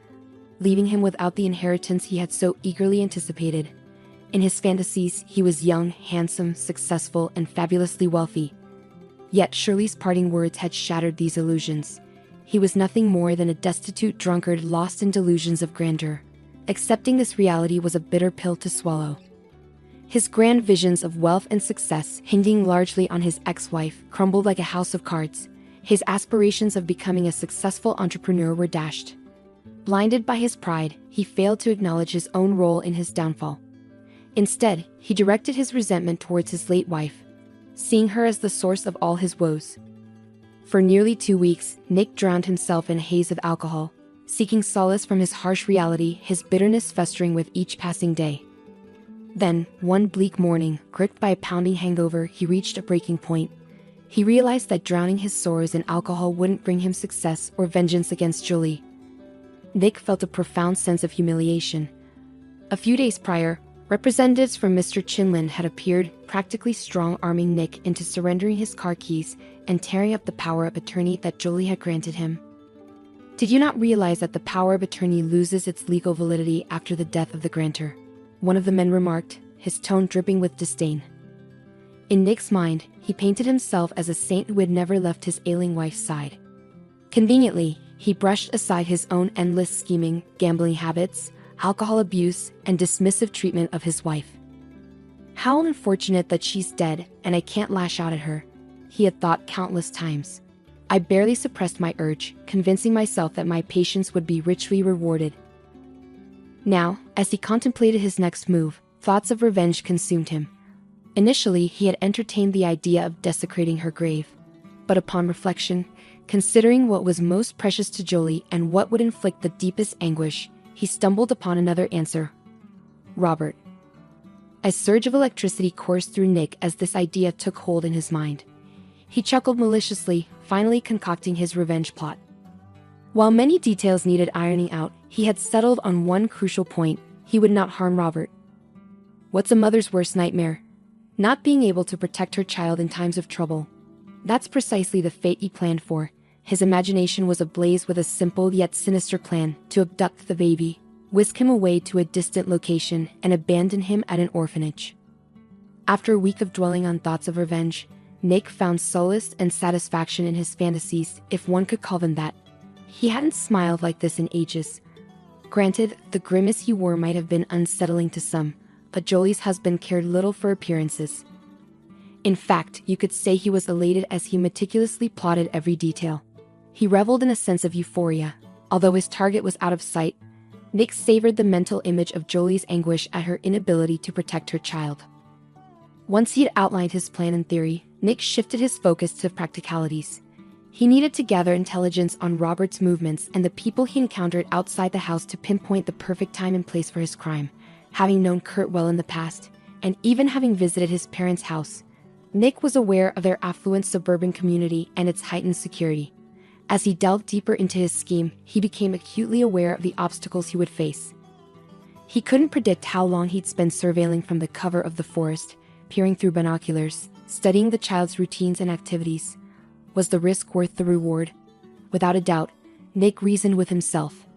Speaker 2: leaving him without the inheritance he had so eagerly anticipated. In his fantasies, he was young, handsome, successful, and fabulously wealthy. Yet Shirley's parting words had shattered these illusions. He was nothing more than a destitute drunkard lost in delusions of grandeur. Accepting this reality was a bitter pill to swallow. His grand visions of wealth and success, hinging largely on his ex-wife, crumbled like a house of cards. His aspirations of becoming a successful entrepreneur were dashed. Blinded by his pride, he failed to acknowledge his own role in his downfall. Instead, he directed his resentment towards his late wife, seeing her as the source of all his woes. For nearly 2 weeks, Nick drowned himself in a haze of alcohol, seeking solace from his harsh reality, his bitterness festering with each passing day. Then, one bleak morning, gripped by a pounding hangover, he reached a breaking point. He realized that drowning his sorrows in alcohol wouldn't bring him success or vengeance against Julie. Nick felt a profound sense of humiliation. A few days prior, representatives from Mr. Chinlin had appeared, practically strong-arming Nick into surrendering his car keys and tearing up the power of attorney that Julie had granted him. Did you not realize that the power of attorney loses its legal validity after the death of the grantor? One of the men remarked, his tone dripping with disdain. In Nick's mind, he painted himself as a saint who had never left his ailing wife's side. Conveniently, he brushed aside his own endless scheming, gambling habits, alcohol abuse, and dismissive treatment of his wife. How unfortunate that she's dead and I can't lash out at her, he had thought countless times. I barely suppressed my urge, convincing myself that my patience would be richly rewarded. Now, as he contemplated his next move, thoughts of revenge consumed him. Initially, he had entertained the idea of desecrating her grave. But upon reflection, considering what was most precious to Jolie and what would inflict the deepest anguish, he stumbled upon another answer. Robert. A surge of electricity coursed through Nick as this idea took hold in his mind. He chuckled maliciously, finally concocting his revenge plot. While many details needed ironing out, he had settled on one crucial point: he would not harm Robert. What's a mother's worst nightmare? Not being able to protect her child in times of trouble. That's precisely the fate he planned for. His imagination was ablaze with a simple yet sinister plan: to abduct the baby, whisk him away to a distant location, and abandon him at an orphanage. After a week of dwelling on thoughts of revenge, Nick found solace and satisfaction in his fantasies, if one could call them that. He hadn't smiled like this in ages. Granted, the grimace he wore might have been unsettling to some, but Jolie's husband cared little for appearances. In fact, you could say he was elated as he meticulously plotted every detail. He reveled in a sense of euphoria. Although his target was out of sight, Nick savored the mental image of Jolie's anguish at her inability to protect her child. Once he had outlined his plan in theory, Nick shifted his focus to practicalities. He needed to gather intelligence on Robert's movements and the people he encountered outside the house to pinpoint the perfect time and place for his crime. Having known Kurt well in the past, and even having visited his parents' house, Nick was aware of their affluent suburban community and its heightened security. As he delved deeper into his scheme, he became acutely aware of the obstacles he would face. He couldn't predict how long he'd spend surveilling from the cover of the forest, peering through binoculars, studying the child's routines and activities. Was the risk worth the reward? Without a doubt, Nick reasoned with himself.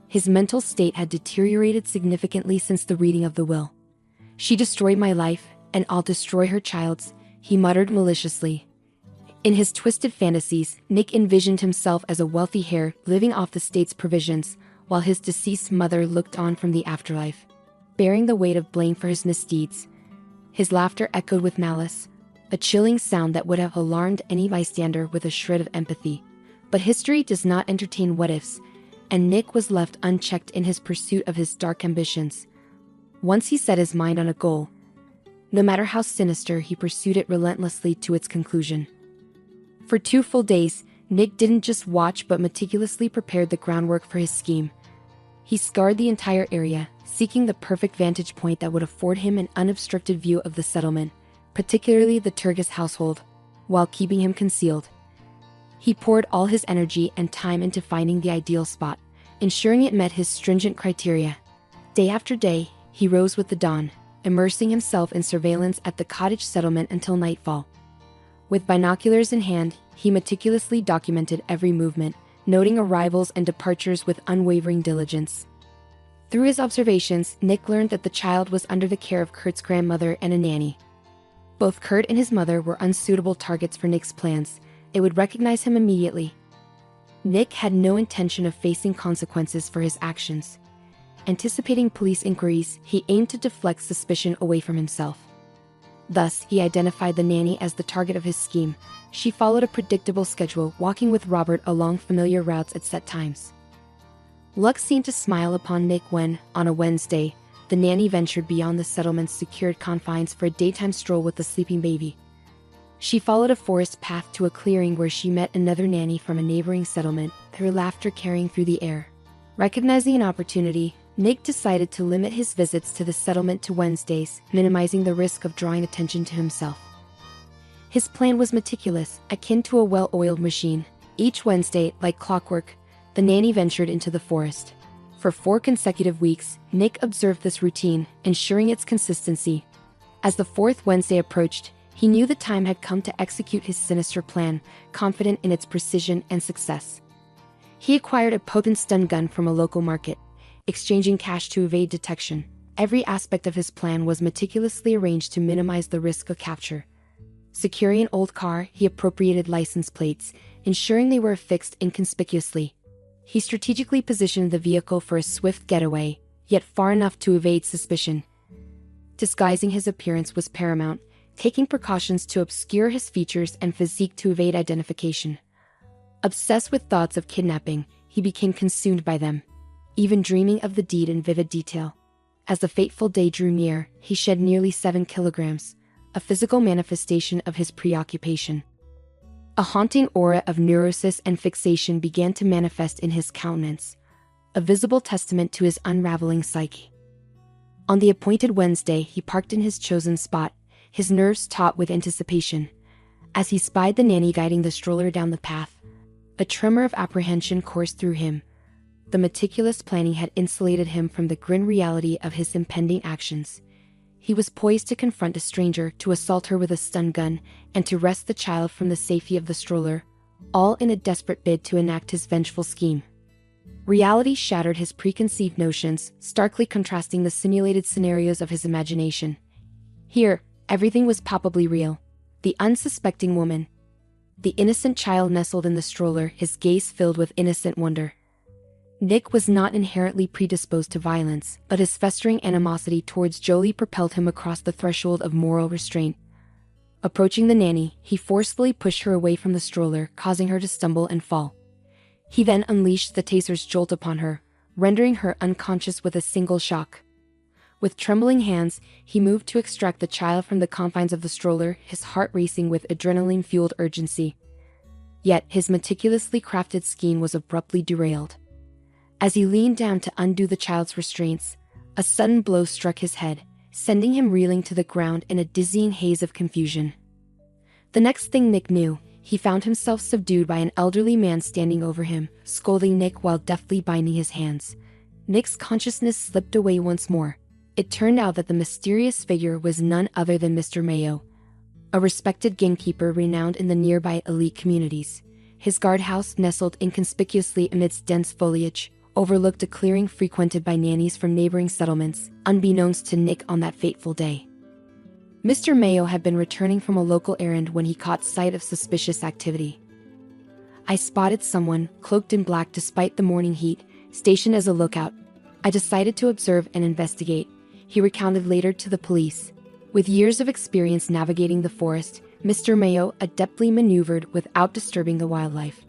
Speaker 2: His mental state had deteriorated significantly since the reading of the will. She destroyed my life, and I'll destroy her child's, he muttered maliciously. In his twisted fantasies, Nick envisioned himself as a wealthy heir living off the state's provisions, while his deceased mother looked on from the afterlife, bearing the weight of blame for his misdeeds. His laughter echoed with malice, a chilling sound that would have alarmed any bystander with a shred of empathy. But history does not entertain what-ifs, and Nick was left unchecked in his pursuit of his dark ambitions. Once he set his mind on a goal, no matter how sinister, he pursued it relentlessly to its conclusion. For 2 full days, Nick didn't just watch but meticulously prepared the groundwork for his scheme. He scoured the entire area, seeking the perfect vantage point that would afford him an unobstructed view of the settlement, particularly the Turgis household, while keeping him concealed. He poured all his energy and time into finding the ideal spot, ensuring it met his stringent criteria. Day after day, he rose with the dawn, immersing himself in surveillance at the cottage settlement until nightfall. With binoculars in hand, he meticulously documented every movement, noting arrivals and departures with unwavering diligence. Through his observations, Nick learned that the child was under the care of Kurt's grandmother and a nanny. Both Kurt and his mother were unsuitable targets for Nick's plans. It would recognize him immediately. Nick had no intention of facing consequences for his actions. Anticipating police inquiries, he aimed to deflect suspicion away from himself. Thus, he identified the nanny as the target of his scheme. She followed a predictable schedule, walking with Robert along familiar routes at set times. Luck seemed to smile upon Nick when, on a Wednesday, the nanny ventured beyond the settlement's secured confines for a daytime stroll with the sleeping baby. She followed a forest path to a clearing where she met another nanny from a neighboring settlement, her laughter carrying through the air. Recognizing an opportunity, Nick decided to limit his visits to the settlement to Wednesdays, minimizing the risk of drawing attention to himself. His plan was meticulous, akin to a well-oiled machine. Each Wednesday, like clockwork, the nanny ventured into the forest. For 4 consecutive weeks, Nick observed this routine, ensuring its consistency. As the 4th Wednesday approached, he knew the time had come to execute his sinister plan, confident in its precision and success. He acquired a potent stun gun from a local market, exchanging cash to evade detection. Every aspect of his plan was meticulously arranged to minimize the risk of capture. Securing an old car, he appropriated license plates, ensuring they were affixed inconspicuously. He strategically positioned the vehicle for a swift getaway, yet far enough to evade suspicion. Disguising his appearance was paramount, taking precautions to obscure his features and physique to evade identification. Obsessed with thoughts of kidnapping, he became consumed by them, even dreaming of the deed in vivid detail. As the fateful day drew near, he shed nearly 7 kilograms, a physical manifestation of his preoccupation. A haunting aura of neurosis and fixation began to manifest in his countenance, a visible testament to his unraveling psyche. On the appointed Wednesday, he parked in his chosen spot, his nerves taut with anticipation. As he spied the nanny guiding the stroller down the path, a tremor of apprehension coursed through him. The meticulous planning had insulated him from the grim reality of his impending actions. He was poised to confront a stranger, to assault her with a stun gun, and to wrest the child from the safety of the stroller, all in a desperate bid to enact his vengeful scheme. Reality shattered his preconceived notions, starkly contrasting the simulated scenarios of his imagination. Here, everything was palpably real. The unsuspecting woman, the innocent child nestled in the stroller, his gaze filled with innocent wonder. Nick was not inherently predisposed to violence, but his festering animosity towards Jolie propelled him across the threshold of moral restraint. Approaching the nanny, he forcefully pushed her away from the stroller, causing her to stumble and fall. He then unleashed the taser's jolt upon her, rendering her unconscious with a single shock. With trembling hands, he moved to extract the child from the confines of the stroller, his heart racing with adrenaline-fueled urgency. Yet his meticulously crafted scheme was abruptly derailed. As he leaned down to undo the child's restraints, a sudden blow struck his head, sending him reeling to the ground in a dizzying haze of confusion. The next thing Nick knew, he found himself subdued by an elderly man standing over him, scolding Nick while deftly binding his hands. Nick's consciousness slipped away once more. It turned out that the mysterious figure was none other than Mr. Mayo, a respected gamekeeper renowned in the nearby elite communities. His guardhouse, nestled inconspicuously amidst dense foliage, overlooked a clearing frequented by nannies from neighboring settlements, unbeknownst to Nick on that fateful day. Mr. Mayo had been returning from a local errand when he caught sight of suspicious activity. "I spotted someone, cloaked in black despite the morning heat, stationed as a lookout. I decided to observe and investigate," he recounted later to the police. With years of experience navigating the forest, Mr. Mayo adeptly maneuvered without disturbing the wildlife.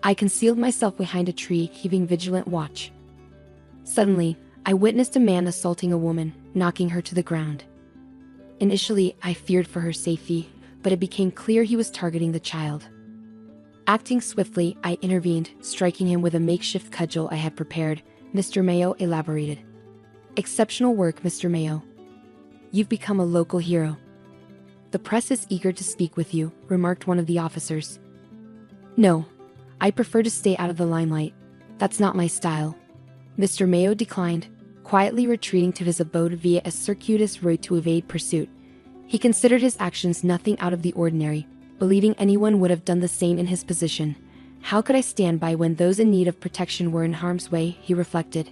Speaker 2: "I concealed myself behind a tree, keeping vigilant watch. Suddenly, I witnessed a man assaulting a woman, knocking her to the ground. Initially, I feared for her safety, but it became clear he was targeting the child. Acting swiftly, I intervened, striking him with a makeshift cudgel I had prepared," Mr. Mayo elaborated. "Exceptional work, Mr. Mayo. You've become a local hero. The press is eager to speak with you," remarked one of the officers. "No, I prefer to stay out of the limelight. That's not my style," Mr. Mayo declined, quietly retreating to his abode via a circuitous route to evade pursuit. He considered his actions nothing out of the ordinary, believing anyone would have done the same in his position. How could I stand by when those in need of protection were in harm's way, he reflected.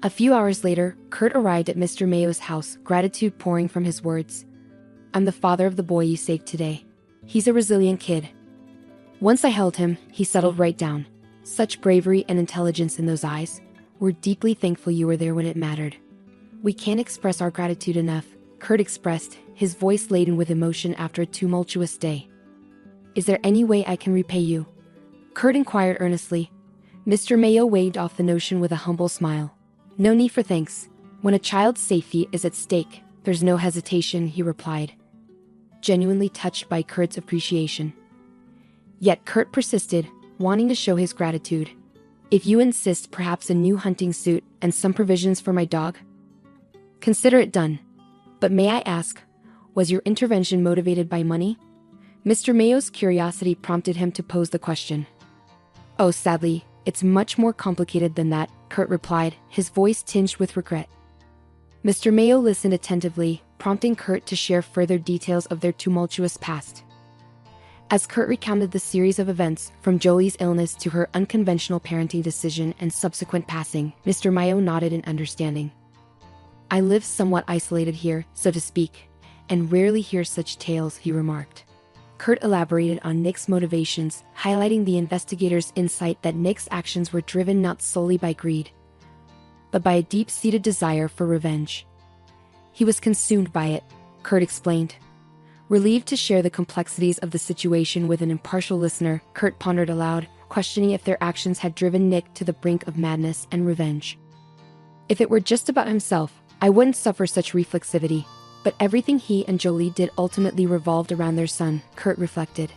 Speaker 2: A few hours later, Kurt arrived at Mr. Mayo's house, gratitude pouring from his words. I'm the father of the boy you saved today. He's a resilient kid. Once I held him, he settled right down. Such bravery and intelligence in those eyes. We're deeply thankful you were there when it mattered. We can't express our gratitude enough, Kurt expressed, his voice laden with emotion after a tumultuous day. Is there any way I can repay you? Kurt inquired earnestly. Mr. Mayo waved off the notion with a humble smile. No need for thanks. When a child's safety is at stake, there's no hesitation, he replied, genuinely touched by Kurt's appreciation. Yet Kurt persisted, wanting to show his gratitude. If you insist, perhaps a new hunting suit and some provisions for my dog? Consider it done. But may I ask, was your intervention motivated by money? Mr. Mayo's curiosity prompted him to pose the question. Oh, sadly, it's much more complicated than that, Kurt replied, his voice tinged with regret. Mr. Mayo listened attentively, prompting Kurt to share further details of their tumultuous past. As Kurt recounted the series of events, from Jolie's illness to her unconventional parenting decision and subsequent passing, Mr. Mayo nodded in understanding. I live somewhat isolated here, so to speak, and rarely hear such tales, he remarked. Kurt elaborated on Nick's motivations, highlighting the investigators' insight that Nick's actions were driven not solely by greed, but by a deep-seated desire for revenge. He was consumed by it, Kurt explained. Relieved to share the complexities of the situation with an impartial listener, Kurt pondered aloud, questioning if their actions had driven Nick to the brink of madness and revenge. If it were just about himself, I wouldn't suffer such reflexivity. But everything he and Jolie did ultimately revolved around their son, Kurt reflected.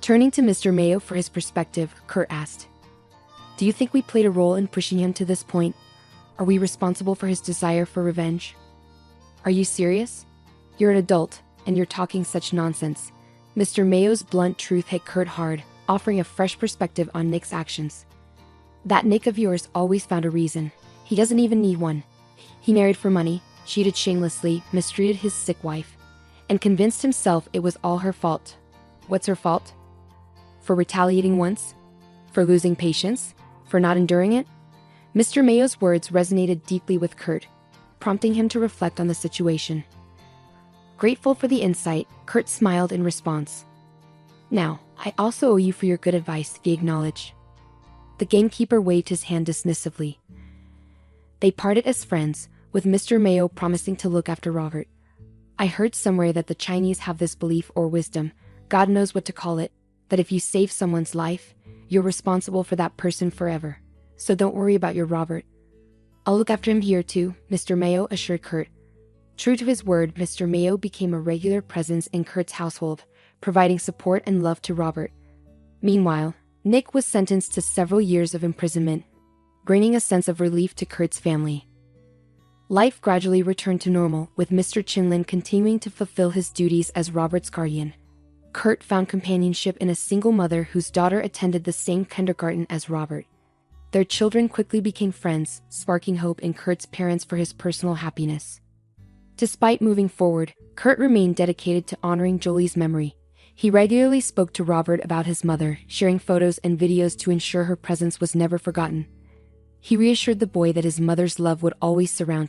Speaker 2: Turning to Mr. Mayo for his perspective, Kurt asked, do you think we played a role in pushing him to this point? Are we responsible for his desire for revenge? Are you serious? You're an adult, and you're talking such nonsense. Mr. Mayo's blunt truth hit Kurt hard, offering a fresh perspective on Nick's actions. That Nick of yours always found a reason. He doesn't even need one. He married for money, cheated shamelessly, mistreated his sick wife, and convinced himself it was all her fault. What's her fault? For retaliating once? For losing patience? For not enduring it? Mr. Mayo's words resonated deeply with Kurt, prompting him to reflect on the situation. Grateful for the insight, Kurt smiled in response. Now, I also owe you for your good advice, he acknowledged. The gamekeeper waved his hand dismissively. They parted as friends, with Mr. Mayo promising to look after Robert. I heard somewhere that the Chinese have this belief or wisdom, God knows what to call it, that if you save someone's life, you're responsible for that person forever. So don't worry about your Robert. I'll look after him here too, Mr. Mayo assured Kurt. True to his word, Mr. Mayo became a regular presence in Kurt's household, providing support and love to Robert. Meanwhile, Nick was sentenced to several years of imprisonment, bringing a sense of relief to Kurt's family. Life gradually returned to normal, with Mr. Chinlin continuing to fulfill his duties as Robert's guardian. Kurt found companionship in a single mother whose daughter attended the same kindergarten as Robert. Their children quickly became friends, sparking hope in Kurt's parents for his personal happiness. Despite moving forward, Kurt remained dedicated to honoring Jolie's memory. He regularly spoke to Robert about his mother, sharing photos and videos to ensure her presence was never forgotten. He reassured the boy that his mother's love would always surround